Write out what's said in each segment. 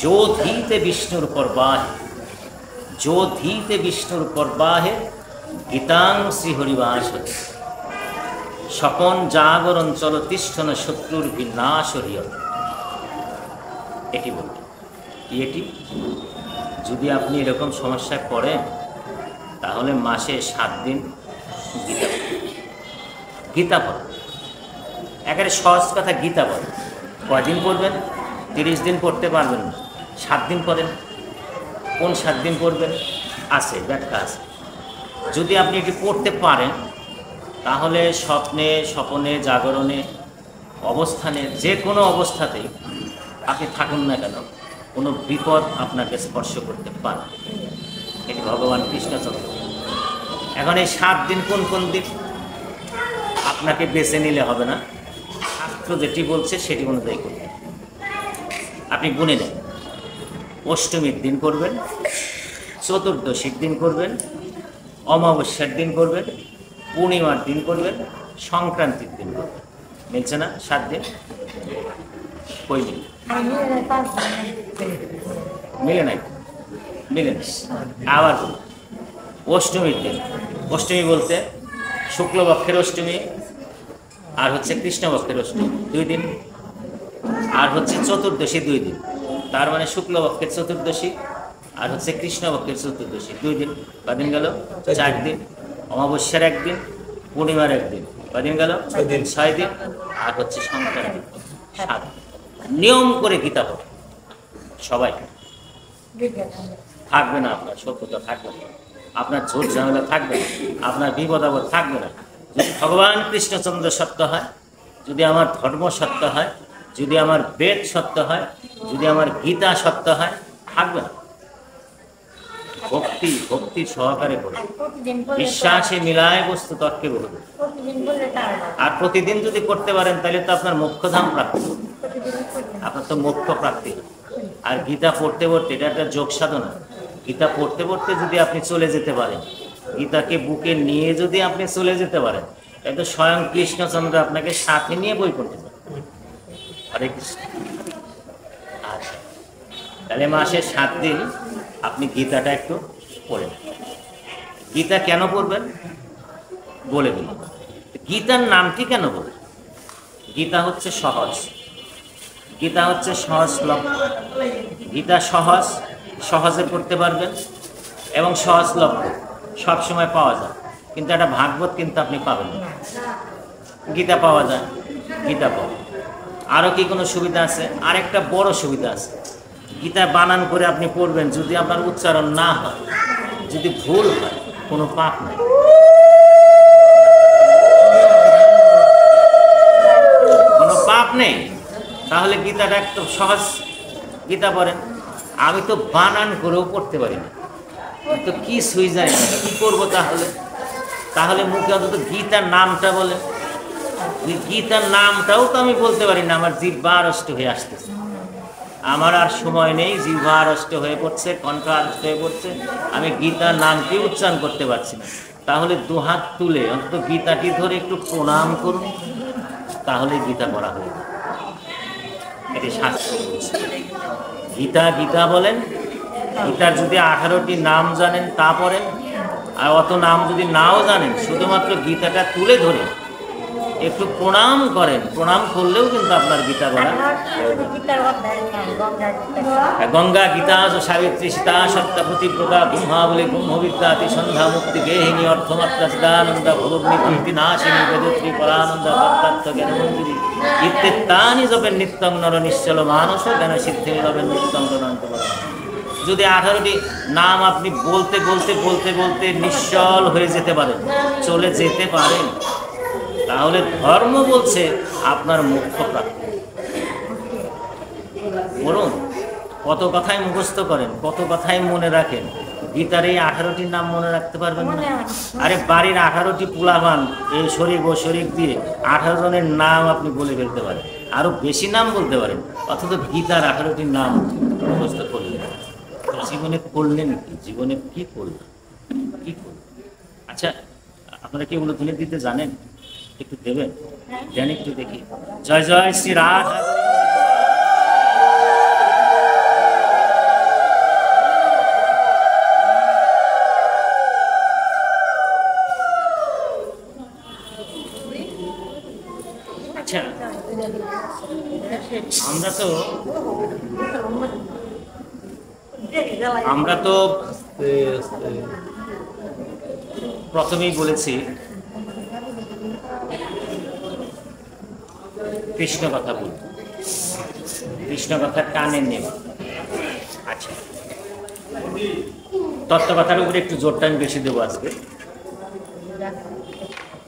जो धीते विष्णुर परवाहे, जो धीते विष्णुर परवाहे गीतां श्रीहरिवास স্বপন জাগরণ চল তিষ্ঠন শত্রুর বিনাশ হরিয়। এটি বলতে কি, এটি যদি আপনি এরকম সমস্যায় পড়েন তাহলে মাসে 7 দিন গীতা গীতা পড়েন। একেবারে সহজ কথা, গীতা পড়েন। কয়দিন পড়বেন? 30 দিন পড়তে পারবেন না, 7 দিন পড়েন। কোন 7 দিন পড়বেন আছে, ব্যাখ্যা আছে। যদি আপনি এটি পড়তে পারেন তাহলে স্বপ্নে, স্বপনে, জাগরণে, অবস্থানে, যে কোনো অবস্থাতেই আপনি থাকুন না কেন কোনো বিপদ আপনাকে স্পর্শ করতে পারে। এটি ভগবান কৃষ্ণচন্দ্র। এখন এই 7 দিন কোন কোন দিন আপনাকে বেছে নিলে হবে না, শাস্ত্র যেটি বলছে সেটি অনুযায়ী করবেন। আপনি গুনে নেন, অষ্টমীর দিন করবেন, চতুর্দশীর দিন করবেন, অমাবস্যার দিন করবেন, পূর্ণিমার দিন করবেন, সংক্রান্তির দিন করবেন। মিলছে না 7 দিন? কই মিলে? মিলে নাই, মিলে নাই। আবার বলুন, অষ্টমীর দিন। অষ্টমী বলতে শুক্লপক্ষের অষ্টমী আর হচ্ছে কৃষ্ণপক্ষের অষ্টমী 2 দিন, আর হচ্ছে চতুর্দশী 2 দিন। তার মানে শুক্লপক্ষের চতুর্দশী আর হচ্ছে কৃষ্ণপক্ষের চতুর্দশী 2 দিন। কদিন গেল? 4 দিন। অমাবস্যার 1 দিন, পূর্ণিমার 1 দিন, কদিন গেল? 6 দিন। আর হচ্ছে সংক্রান্তি 7 দিন। নিয়ম করে গীতা পড়ে সবাই। থাকবে না আপনার শত্রুতা, থাকবে না আপনার ঝোট ঝামেলা, থাকবে না আপনার বিপদ আপদ, থাকবে না। যদি ভগবান কৃষ্ণচন্দ্র সত্য হয়, যদি আমার ধর্ম সত্য হয়, যদি আমার বেদ সত্য হয়, যদি আমার গীতা সত্য হয়, থাকবে না। ভক্তি, ভক্তি সহকারে করবে, বিশ্বাসে মিলায় বস্তু তর্কে বলবে। আর প্রতিদিন যদি করতে পারেন তাহলে তো আপনার মোক্ষধাম প্রাপ্তি, আপনার তো মোক্ষ প্রাপ্তি। আর গীতা পড়তে পড়তে, এটা একটা যোগ সাধনা, গীতা পড়তে পড়তে যদি আপনি চলে যেতে পারেন, গীতাকে বুকে নিয়ে যদি আপনি চলে যেতে পারেন, তাহলে তো স্বয়ং কৃষ্ণচন্দ্র আপনাকে সাথে নিয়ে বই পড়তে পারেন। হরে কৃষ্ণ। আচ্ছা, তাহলে মাসে 7 দিন আপনি গীতাটা একটু পড়েন। গীতা কেন পড়বেন বলে দিন। গীতার নামটি কেন বলবেন? গীতা হচ্ছে সহজ, গীতা হচ্ছে সহজলভ্য। গীতা সহজ, সহজে পড়তে পারবেন এবং সহজলভ্য, সবসময় পাওয়া যায়। কিন্তু একটা ভাগবত কিন্তু আপনি পাবেন না। গীতা পাওয়া যায়, গীতা পাওয়া। আরও কি কোনো সুবিধা আছে? আরেকটা বড় সুবিধা আছে, গীতা বানান করে আপনি পড়বেন, যদি আপনার উচ্চারণ না হয়, যদি ভুল হয়, কোনো পাপ নেই। কোনো পাপ নেই। তাহলে গীতাটা একদম সহজ, গীতা পড়েন। আমি তো বানান করেও পড়তে পারি না, তো কি সুই যায় না, কী করবো তাহলে? তাহলে মুখে অন্তত গীতার নামটা বলে। গীতার নামটাও তো আমি বলতে পারি না, আমার জিহ্বা আড়ষ্ট হয়ে আসতেছে। আমার আর সময় নেই, জিহ্বা আড়ষ্ট হয়ে পড়ছে, কণ্ঠ আড়ষ্ট হয়ে পড়ছে, আমি গীতার নামটি উচ্চারণ করতে পারছি না। তাহলে 2 হাত তুলে অন্তত গীতাটি ধরে একটু প্রণাম করুন, তাহলে গীতা পড়া হয়ে যাবে। এটি শাস্ত্র বলছে। গীতা গীতা বলেন। গীতার যদি 18টি নাম জানেন তা পড়েন, আর অত নাম যদি নাও জানেন, শুধুমাত্র গীতাটা তুলে ধরে একটু প্রণাম করেন, প্রণাম করলেও কিন্তু আপনার গীতা বলা। গঙ্গা গীতা সাবিত্রী সীতা সত্যপতি প্রকা ব্রহ্মাবলী ব্রহ্মবিদ্যাতি সন্ধ্যা মুক্তি গেহিনী অর্থমাত্রা চিদানন্দ ভগবনী নাশিনী বেদত্রী পরানন্দ তত্ত্ব জ্ঞানমন্দিরী ইত্যেতানি জপেন নিত্যং নর নিশ্চল মানস জ্ঞান সিদ্ধি লবেন নিত্যং গণন্ত। যদি 18টি নাম আপনি বলতে বলতে বলতে বলতে নিশ্চল হয়ে যেতে পারেন, চলে যেতে পারেন, তাহলে ধর্ম বলছে আপনার মোক্ষ প্রাপ্তি। বলুন, কত কথাই মুখস্থ করেন, কত কথাই মনে রাখেন, গীতার এই 18টির নাম মনে রাখতে পারবেন না? আরে বাড়ির 18টি পোলাপান এই শরীর ও শরীর দিয়ে 18 জনের নাম আপনি বলে ফেলতে পারেন, আরও বেশি নাম বলতে পারেন, অথচ গীতার 18টির নাম মুখস্থ করলেন। জীবনে করলেন কি? জীবনে কি করলেন? কি করলেন? আচ্ছা, আপনারা কি এগুলো তুলে দিতে জানেন? একটু দেবেন? দেন একটু দেখি। জয় জয় শ্রী রাধা। আমরা তো প্রথমেই বলেছি কৃষ্ণ কথা বলব, কৃষ্ণ কথা কানে নেব। আচ্ছা, তত্ত্ব কথার উপরে একটু জোরটা আমি বেশি দেবো আজকে,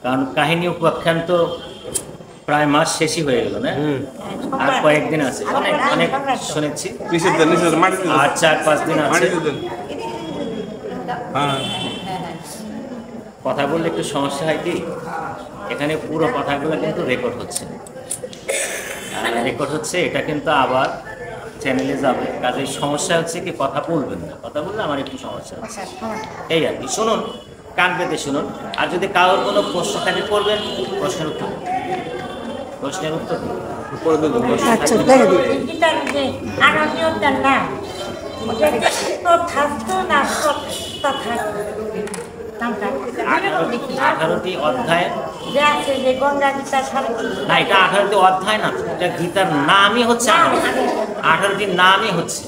কারণ কাহিনী উপাখ্যান তো প্রায় মাস শেষই হয়ে গেল না, আর কয়েকদিন আছে, অনেক অনেক শুনেছি, আর 4-5 দিন আছে। কথা বললে একটু সমস্যা হয় কি, এখানে পুরো কথাগুলো কিন্তু রেকর্ড হচ্ছে, এটা কিন্তু আবার চ্যানেলে যাবে, কাজেই সমস্যা হচ্ছে কি কথা বলবেন না, কথা বললে আমার একটু সমস্যা হচ্ছে, এই আর কি। শুনুন, কান পেতে শুনুন, আর যদি কারোর কোনো প্রশ্ন থাকে করবেন, প্রশ্নের উত্তর আঠারোটি অধ্যায় না, এটা 18টি অধ্যায় না, এটা গীতার নামই হচ্ছে 18টি নামই হচ্ছে।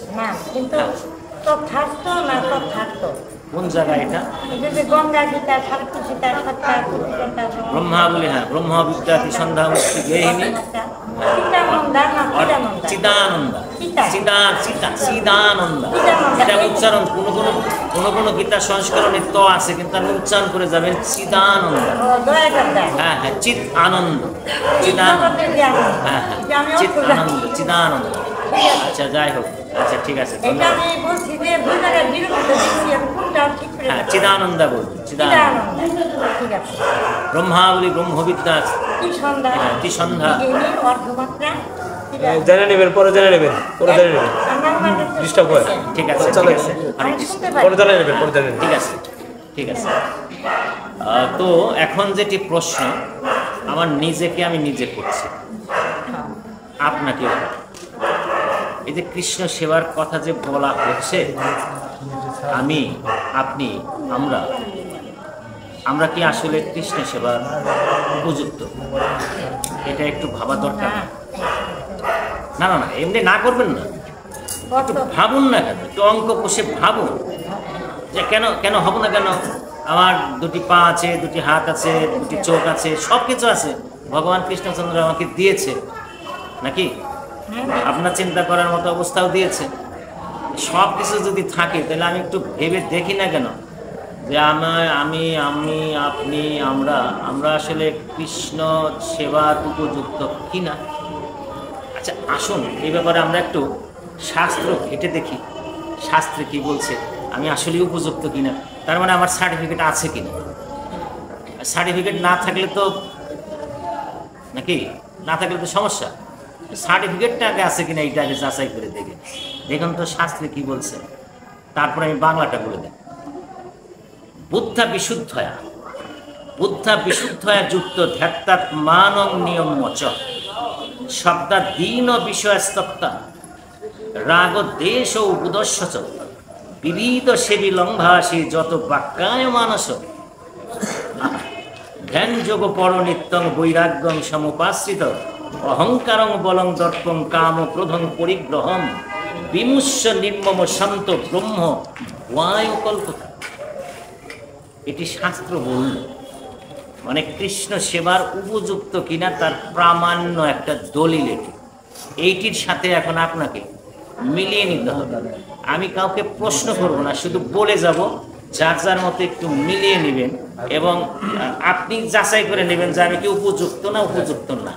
কোন জায়গায় এটা? ব্রহ্মাবলী, হ্যাঁ, ব্রহ্ম বিদ্যাতি সন্ধ্যা মুক্তি গেহিনী চিদানন্দা, চিদানন্দা, এটা উচ্চারণ কোনো গীতা সংস্করণে তো আছে, কিন্তু আমি উচ্চারণ করে যাবেন চিদানন্দা, হ্যাঁ হ্যাঁ, চিত আনন্দ, চিদানন্দ, হ্যাঁ হ্যাঁ, চিত আনন্দ, চিদানন্দ। আচ্ছা, যাই হোক, আচ্ছা ঠিক আছে, হ্যাঁ, চিদানন্দা বলুন, ব্রহ্মাবলী, ব্রহ্মবিদ্যা, সন্ধ্যা জেনে নেবেন, পরে জেনে নেবেন, পরে জেনে নেবেন, ডিস্টার্ব হয়। ঠিক আছে, পরে জেনে নেবেন, পরে জেনে নেবেন। ঠিক আছে, ঠিক আছে। তো এখন যেটি প্রশ্ন, আমার নিজেকে আমি নিজে করছি, আপনাকে, এই যে কৃষ্ণ সেবার কথা যে বলা হচ্ছে, আমি, আপনি, আমরা কি আসলে কৃষ্ণ সেবার উপযুক্ত? এটা একটু ভাবা দরকার। না না না, এমনি না করবেন না, একটু ভাবুন না, কেন একটু অঙ্ক কষে ভাবুন যে কেন হব না, কেন আমার 2টি পা আছে, 2টি হাত আছে, 2টি চোখ আছে, সব কিছু আছে, ভগবান কৃষ্ণচন্দ্র আমাকে দিয়েছে নাকি? আপনার চিন্তা করার মতো অবস্থাও দিয়েছে। সব কিছু যদি থাকে, তাহলে আমি একটু ভেবে দেখি না কেন যে আমি, আপনি, আমরা আসলে কৃষ্ণ সেবার উপযুক্ত কিনা? আচ্ছা, আসুন এই ব্যাপারে আমরা একটু শাস্ত্র ঘেঁটে দেখি, শাস্ত্রে কি বলছে, আমি আসলে উপযুক্ত কিনা, তার মানে আমার সার্টিফিকেট আছে কিনা। সার্টিফিকেট না থাকলে তো, নাকি না থাকলে তো সমস্যা, সার্টিফিকেটটা আগে আছে কিনা এইটা আগে যাচাই করে দেখুন তো শাস্ত্রে কি বলছে, তারপরে আমি বাংলাটা বলে দিই। বুদ্ধা বিশুদ্ধয়া যুক্ত ধ্যাত্তাৎ মানং নিয়ম চ শব্দা দীন বিষয়স্তত্তা রাগ দেশ ও উদস্য চ বিবিধ সেবী লম্ভাসী যত বাক্যায় মানস ধ্যান যোগ পর নিত্যং বৈরাগ্যং সমুপাশ্রিত অহংকারং বলং দর্পং কাম ক্রোধং পরিগ্রহম বিমুষ্য নির্মম শান্ত ব্রহ্ম বায়ু কল্পতা। এটি শাস্ত্র বলল, মানে কৃষ্ণ সেবার উপযুক্ত কিনা তার প্রামাণ্য একটা দলিল এটি। এইটির সাথে এখন আপনাকে মিলিয়ে নিতে হবে। আমি কাউকে প্রশ্ন করব না, শুধু বলে যাব, যার যার মতো একটু মিলিয়ে নেবেন এবং আপনি যাচাই করে নেবেন যে আমি কি উপযুক্ত না উপযুক্ত না।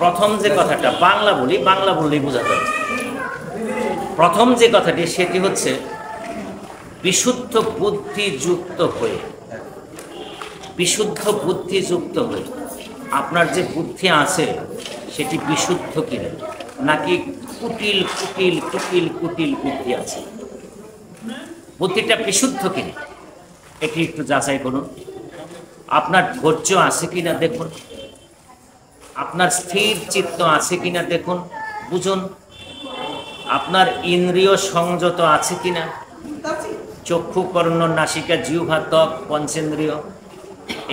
প্রথম যে কথাটা, বাংলা বললেই বোঝা যাবে। প্রথম যে কথাটি সেটি হচ্ছে বিশুদ্ধ বুদ্ধিযুক্ত হয়ে, আপনার যে বুদ্ধি আছে সেটি বিশুদ্ধ কিনা, নাকি কুটিল বুদ্ধি আছে, বুদ্ধিটা বিশুদ্ধ কিনা এটি একটু যাচাই করুন। আপনার ধৈর্য আছে কিনা দেখুন, আপনার স্থির চিত্ত আছে কিনা দেখুন, বুঝুন। আপনার ইন্দ্রিয় সংযত আছে কিনা, চক্ষু, কর্ণ, নাসিকা, জিহ্বা, ত্বক, পঞ্চেন্দ্রিয়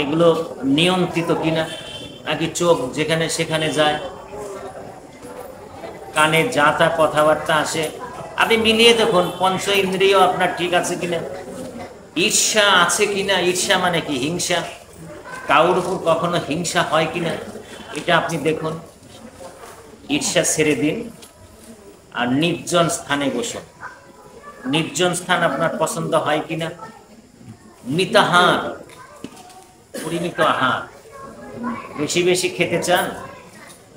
এগুলো নিয়ন্ত্রিত কিনা, নাকি চোখ যেখানে সেখানে যায়, কানে যা তা কথাবার্তা আসে আপনি মিলিয়ে দেখুন পঞ্চ ইন্দ্রিয় আপনার ঠিক আছে কিনা, ঈর্ষা আছে কিনা। ঈর্ষা মানে কি? হিংসা। কারোর উপর কখনো হিংসা হয় কিনা এটা আপনি দেখুন। ঈর্ষা ছেড়ে দিন আর নির্জন স্থানে বসুন। নির্জন স্থান আপনার পছন্দ হয় কিনা। মিতাহার, পরিমিত আহার। বেশি বেশি খেতে চান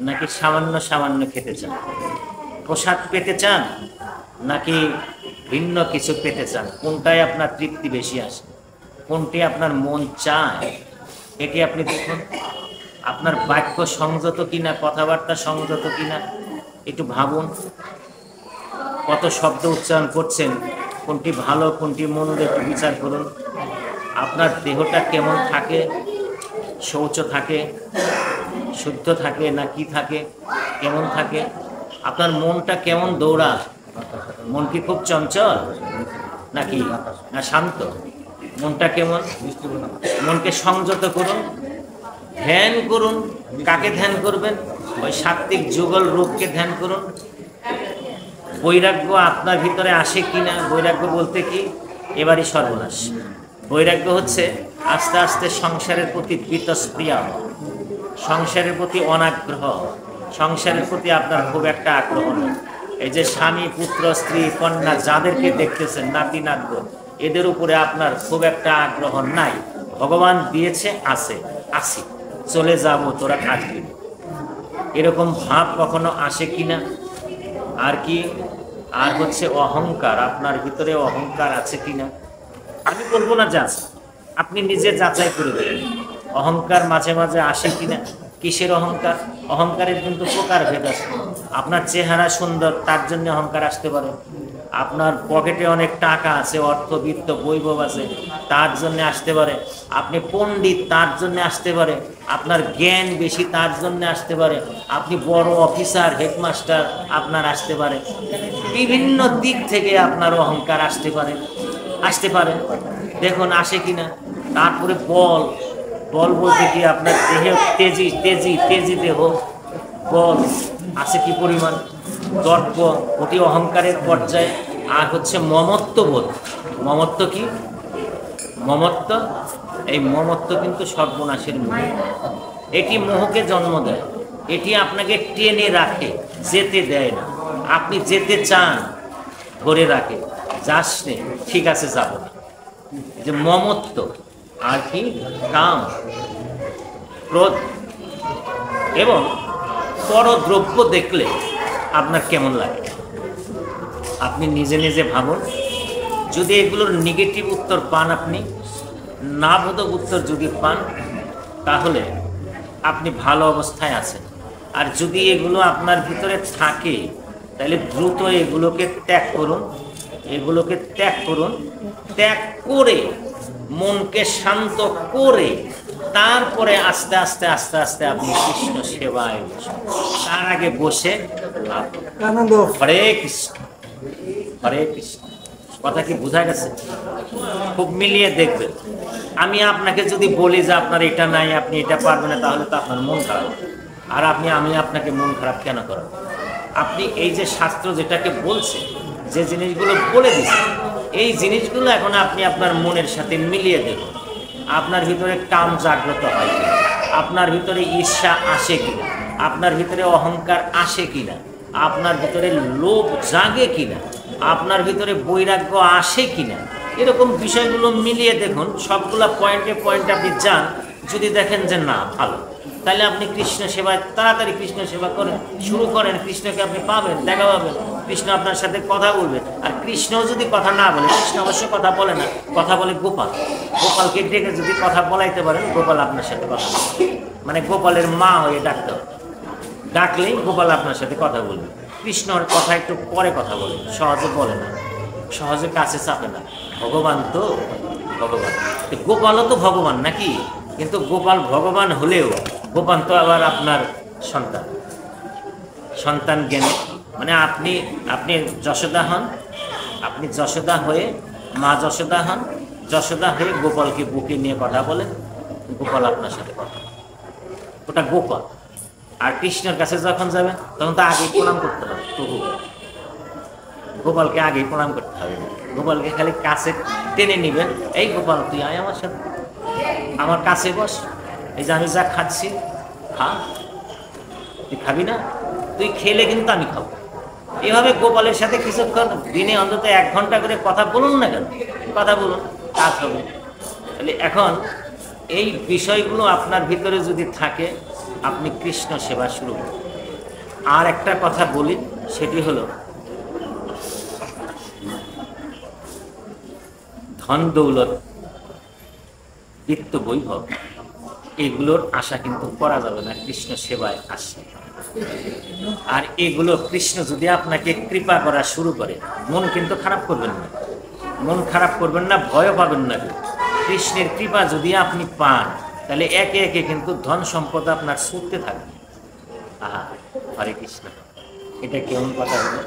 নাকি সামান্য সামান্য খেতে চান? প্রসাদ পেতে চান নাকি ভিন্ন কিছু পেতে চান? কোনটায় আপনার তৃপ্তি বেশি আসে, কোনটি আপনার মন চায়, এটি আপনি দেখুন। আপনার বাক্য সংযত কিনা, কথাবার্তা সংযত কিনা একটু ভাবুন। কত শব্দ উচ্চারণ করছেন, কোনটি ভালো কোনটি মন্দ একটু বিচার করুন। আপনার দেহটা কেমন থাকে, শৌচ থাকে, শুদ্ধ থাকে না কি থাকে, কেমন থাকে? আপনার মনটা কেমন দৌড়া? মন কি খুব চঞ্চল নাকি না শান্ত? মনটা কেমন? মনকে সংযত করুন, ধ্যান করুন। কাকে ধ্যান করবেন? ওই সাত্ত্বিক যুগল রূপকে ধ্যান করুন। বৈরাগ্য আপনার ভিতরে আসে কিনা। বৈরাগ্য বলতে কি? এবারই সর্বনাশ। বৈরাগ্য হচ্ছে আস্তে আস্তে সংসারের প্রতি বীতস্প্রিয়া, সংসারের প্রতি অনাগ্রহ, সংসারের প্রতি আপনার খুব একটা আগ্রহ নেই। এই যে স্বামী, পুত্র, স্ত্রী, কন্যা যাদেরকে দেখতেছেন, নাতি নাতব, এদের উপরে আপনার খুব একটা আগ্রহ নাই। ভগবান দিয়েছে, আছে, আসি, চলে যাব, তোরা থাকবি, এরকম ভাব কখনো আসে কিনা। আর কি? আর হচ্ছে অহংকার। আপনার ভিতরে অহংকার আছে কিনা। আমি বলবো না যা, আপনি নিজে যাচাই করে দেবেন অহংকার মাঝে মাঝে আসে কিনা। কিসের অহংকার? অহংকারের কিন্তু প্রকারভেদ আছে। আপনার চেহারা সুন্দর, তার জন্য অহংকার আসতে পারে। আপনার পকেটে অনেক টাকা আছে, অর্থবিত্ত বৈভব আছে, তার জন্য আসতে পারে। আপনি পণ্ডিত, তার জন্য আসতে পারে। আপনার জ্ঞান বেশি, তার জন্য আসতে পারে। আপনি বড় অফিসার, হেডমাস্টার, আপনার আসতে পারে। বিভিন্ন দিক থেকে আপনার অহংকার আসতে পারে, আসতে পারে। দেখুন আসে কিনা। তারপরে বল। বল বলতে কি? আপনার দেহে তেজি তেজি তেজি দেহ, বল আছে কি পরিমাণ। দর্প, ওটি অহংকারের পর্যায়ে। আর হচ্ছে মমত্ব বোধ। মমত্ব কি? মমত্ব, এই মমত্ব কিন্তু সর্বনাশের মোহ। এটি মোহকে জন্ম দেয়। এটি আপনাকে টেনে রাখে, যেতে দেয় না। আপনি যেতে চান, ধরে রাখে, যাস নে, ঠিক আছে যাব না। এই যে মমত্ব। আর কি? কাম, ক্রোধ। এবং পরদ্রব্য দেখলে আপনার কেমন লাগে আপনি নিজে নিজে ভাবুন। যদি এগুলোর নেগেটিভ উত্তর পান, আপনি না বোধক উত্তর যদি পান, তাহলে আপনি ভালো অবস্থায় আছেন। আর যদি এগুলো আপনার ভিতরে থাকে, তাহলে দ্রুত এগুলোকে ত্যাগ করুন। এগুলোকে ত্যাগ করুন। ত্যাগ করে মনকে শান্ত করে তারপরে আস্তে আস্তে আস্তে আস্তে আপনি কৃষ্ণ সেবায় বসুন। তার আগে বসে হরে কৃষ্ণ, হরে কৃষ্ণ। কথা কি বোঝা গেছে? খুব মিলিয়ে দেখবেন। আমি আপনাকে যদি বলি যে আপনার এটা নাই, আপনি এটা পারবেন না, তাহলে তো আপনার মন খারাপ। আর আমি আপনাকে মন খারাপ কেন করাবো? আপনি এই যে শাস্ত্র যেটাকে বলছে, যে জিনিসগুলো বলে দিচ্ছে, এই জিনিসগুলো এখন আপনি আপনার মনের সাথে মিলিয়ে দেখুন। আপনার ভিতরে কাম জাগ্রত হয় কিনা, আপনার ভিতরে ঈর্ষা আসে কিনা, আপনার ভিতরে অহংকার আসে কিনা, আপনার ভিতরে লোভ জাগে কিনা, আপনার ভিতরে বৈরাগ্য আসে কিনা। এরকম বিষয়গুলো মিলিয়ে দেখুন। সবগুলা পয়েন্টে পয়েন্টে আপনি যান। যদি দেখেন যে না ভালো, তাহলে আপনি কৃষ্ণ সেবায় তাড়াতাড়ি কৃষ্ণ সেবা করেন, শুরু করেন। কৃষ্ণকে আপনি পাবেন, দেখা পাবেন। কৃষ্ণ আপনার সাথে কথা বলবে। আর কৃষ্ণ যদি কথা না বলে, কৃষ্ণ অবশ্যই কথা বলে না, কথা বলে গোপাল। গোপালকে ডেকে যদি কথা বলাইতে পারেন, গোপাল আপনার সাথে কথা বলবে। মানে গোপালের মা হয়ে ডাকতে হবে। ডাকলেই গোপাল আপনার সাথে কথা বলবে। কৃষ্ণর কথা একটু পরে কথা বলে, সহজে বলে না, সহজে কাছে চাপে না। ভগবান তো ভগবান, গোপালও তো ভগবান নাকি? কিন্তু গোপাল ভগবান হলেও গোপাল তো আবার আপনার সন্তান। সন্তান জ্ঞানে মানে আপনি আপনি যশোদা হন, আপনি যশোদা হয়ে মা যশোদা হন, যশোদা হয়ে গোপালকে বুকে নিয়ে কথা বলেন, গোপাল আপনার সাথে কথা বলে। ওটা গোপাল। আর কৃষ্ণের কাছে যখন যাবেন, তখন তো আগে প্রণাম করতে হবে প্রভু। গোপালকে আগেই প্রণাম করতে হবে না। গোপালকে খালি কাছে টেনে নেবেন, এই গোপাল তুই আয় আমার সাথে, আমার কাছে বস, এই যে আমি যা খাচ্ছি খা, তুই খাবি না? তুই খেলে কিন্তু আমি খাবো। এভাবে গোপালের সাথে কিছুক্ষণ দিনে অন্তত 1 ঘন্টা করে কথা বলুন না কেন, কথা বলুন, কাজ হবে। তাহলে এখন এই বিষয়গুলো আপনার ভিতরে যদি থাকে, আপনি কৃষ্ণ সেবা শুরু করুন। আর একটা কথা বলি, সেটি হলো ধন দৌলত, বিত্ত বৈভব, এগুলোর আশা কিন্তু করা যাবে না কৃষ্ণ সেবায় আসে। আর এগুলো কৃষ্ণ যদি আপনাকে কৃপা করা শুরু করে, মন কিন্তু খারাপ করবেন না, মন খারাপ করবেন না, ভয় পাবেন না। কৃষ্ণের কৃপা যদি আপনি পান, তাহলে একে একে কিন্তু ধন সম্পদ আপনার ছুটতে থাকবে। আহা, হরে কৃষ্ণ, এটা কেমন কথা হলো?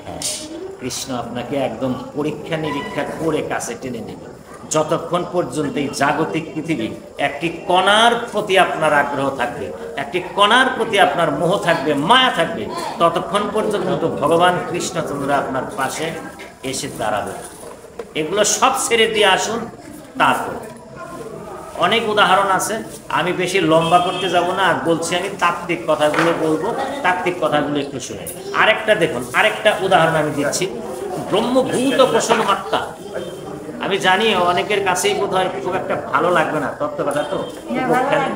হ্যাঁ, কৃষ্ণ আপনাকে একদম পরীক্ষা নিরীক্ষা করে কাছে টেনে নেবে। যতক্ষণ পর্যন্ত এই জাগতিক পৃথিবী একটি কণার প্রতি আপনার আগ্রহ থাকবে, একটি কণার প্রতি আপনার মোহ থাকবে, মায়া থাকবে, ততক্ষণ পর্যন্ত ভগবান কৃষ্ণচন্দ্র আপনার পাশে এসে দাঁড়াবে। এগুলো সব ছেড়ে দিয়ে আসুন। তারপর অনেক উদাহরণ আছে, আমি বেশি লম্বা করতে যাব না, আর বলছি আমি তাত্ত্বিক কথাগুলো বলবো, তাত্ত্বিক কথাগুলো একটু শুনে। আরেকটা দেখুন, আরেকটা উদাহরণ আমি দিচ্ছি, ব্রহ্মভূত পোষণমাত্রা। আমি জানি অনেকের কাছেই বোধ হয় খুব একটা ভালো লাগবে না তত্ত্ব কথা, তো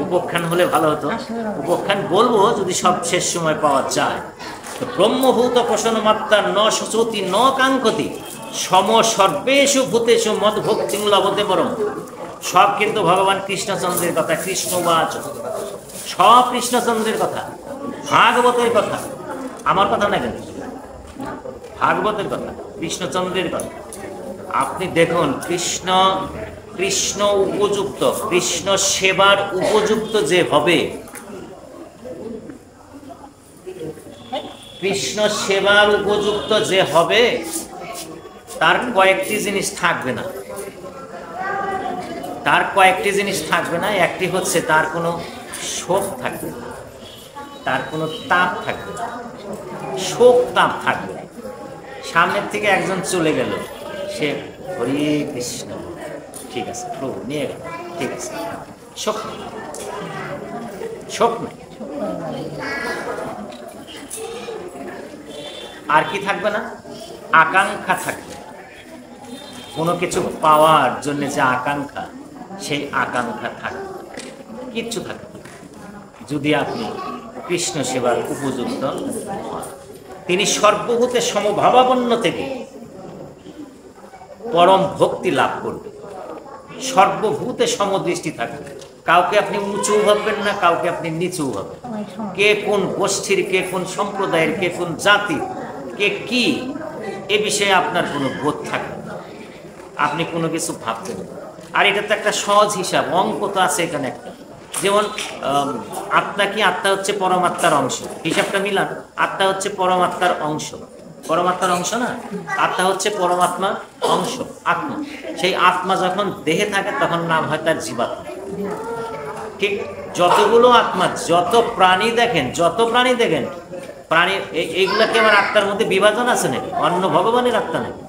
উপখ্যান হলে ভালো হতো। উপখ্যান বলবো যদি সব শেষ সময় পাওয়া যায়। তো ব্রহ্মভূত পোষণমাত্রা ন শোচতি ন কাঙ্ক্ষতি সম সর্বেষু ভূতেষু মদ ভক্তি লভতে পরম। সব কিন্তু ভগবান কৃষ্ণচন্দ্রের কথা, কৃষ্ণবাচ, সব কৃষ্ণচন্দ্রের কথা, ভাগবতের কথা, আমার কথা না কিন্তু, ভাগবতের কথা, কৃষ্ণচন্দ্রের কথা। আপনি দেখুন, কৃষ্ণ উপযুক্ত, কৃষ্ণ সেবার উপযুক্ত যে হবে, কৃষ্ণ সেবার উপযুক্ত যে হবে, তার কয়েকটি জিনিস থাকবে না, তার কয়েকটি জিনিস থাকবে না। একটি হচ্ছে তার কোনো শোক থাকবে না, তার কোনো তাপ থাকবে না, শোক তাপ থাকবে না। সামনের থেকে একজন চলে গেল, সে হরে কৃষ্ণ, ঠিক আছে প্রভু নিয়ে গেল, ঠিক আছে, শোক নেই, শোক নেই। আর কি থাকবে না? আকাঙ্ক্ষা থাকবে, কোনো কিছু পাওয়ার জন্য যে আকাঙ্ক্ষা, সেই আকাঙ্ক্ষা থাকবে, কিচ্ছু থাকবে না যদি আপনি কৃষ্ণ সেবার উপযুক্ত হন। তিনি সর্বভূতে সমভাবাপন্ন থেকে পরম ভক্তি লাভ করবে, সর্বভূতে সমদৃষ্টি থাকবে। কাউকে আপনি উঁচু ভাববেন না, কাউকে আপনি নিচু ভাববেন। কে কোন গোষ্ঠীর, কে কোন সম্প্রদায়ের, কে কোন জাতির, কে কি, এ বিষয়ে আপনার কোনো বোধ থাকবে না, আপনি কোনো কিছু ভাবতেন না। আর এটা তো একটা সহজ হিসাব, অঙ্ক তো আছে এখানে একটা। যেমন আত্মা কি? আত্মা হচ্ছে পরমাত্মার অংশ, হিসাবটা মিলান। আত্মা হচ্ছে পরমাত্মার অংশ, পরমাত্মার অংশ না, আত্মা হচ্ছে পরমাত্মার অংশ, আত্মা। সেই আত্মা যখন দেহে থাকে তখন নাম হয় তার জীবাত্মা। ঠিক যতগুলো আত্মা, যত প্রাণী দেখেন, যত প্রাণী দেখেন, প্রাণী এইগুলাকে আমার আত্মার মধ্যে বিভাজন আছে নাকি? অন্য ভগবানের আত্মা নাকি?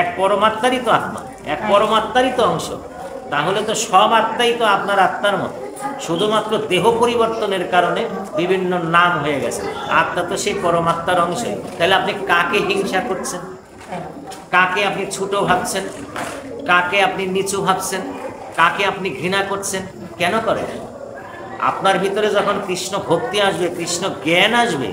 এক পরমাত্মারই তো আত্মা, এক পরমাত্মারই তো অংশ। তাহলে তো সব আত্মাই তো আপনার আত্মার মতো, শুধুমাত্র দেহ পরিবর্তনের কারণে বিভিন্ন নাম হয়ে গেছে। আত্মা তো সেই পরমাত্মার অংশ। তাহলে আপনি কাকে হিংসা করছেন, কাকে আপনি ছোট ভাবছেন, কাকে আপনি নিচু ভাবছেন, কাকে আপনি ঘৃণা করছেন? কেন করেন? আপনার ভিতরে যখন কৃষ্ণ ভক্তি আসবে, কৃষ্ণ জ্ঞান আসবে,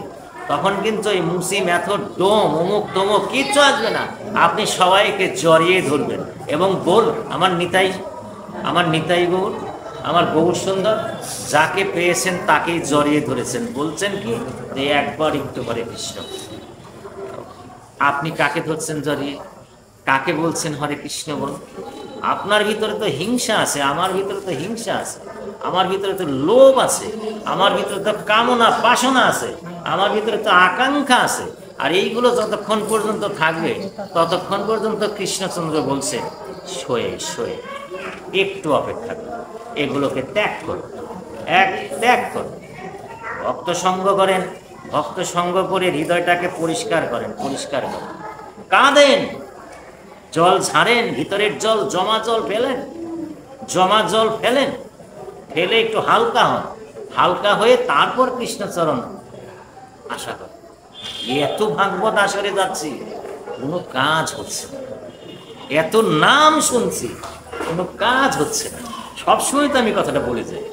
তখন কিন্তু এই মুসি মেথড ডোম অমুক তমুক কিচ্ছু আসবে না। আপনি সবাইকে জড়িয়ে ধরবেন এবং বল, আমার নিতাই, আমার নিতাই গৌর, আমার গৌর সুন্দর, যাকে পেয়েছেন তাকেই জড়িয়ে ধরেছেন। বলছেন কি যে একবার একটু করে কৃষ্ণ। আপনি কাকে ধরছেন জড়িয়ে? কাকে বলছেন হরে কৃষ্ণ বল? আপনার ভিতরে তো হিংসা আছে, আমার ভিতরে তো হিংসা আছে, আমার ভিতরে তো লোভ আছে, আমার ভিতরে তো কামনা বাসনা আছে, আমার ভিতরে তো আকাঙ্ক্ষা আছে। আর এইগুলো যতক্ষণ পর্যন্ত থাকবে, ততক্ষণ পর্যন্ত কৃষ্ণচন্দ্র বলছে শোয়ে শোয়ে একটু অপেক্ষা করো, এগুলোকে ত্যাগ করো, ত্যাগ করো। ভক্ত সঙ্গ করেন, ভক্ত সঙ্গ করে হৃদয়টাকে পরিষ্কার করেন, পরিষ্কার করেন। কাঁদেন, জল ঝাড়েন, ভিতরের জল জমা জল ফেলেন, জমা জল ফেলেন, ফেলে একটু হালকা হন, হালকা হয়ে তারপর কৃষ্ণচরণ আশা করেন। এত ভাগবত আসরে যাচ্ছি, কোনো কাজ হচ্ছে না, এত নাম শুনছি, কোনো কাজ হচ্ছে না। সবসময় তো আমি কথাটা বলে যাই,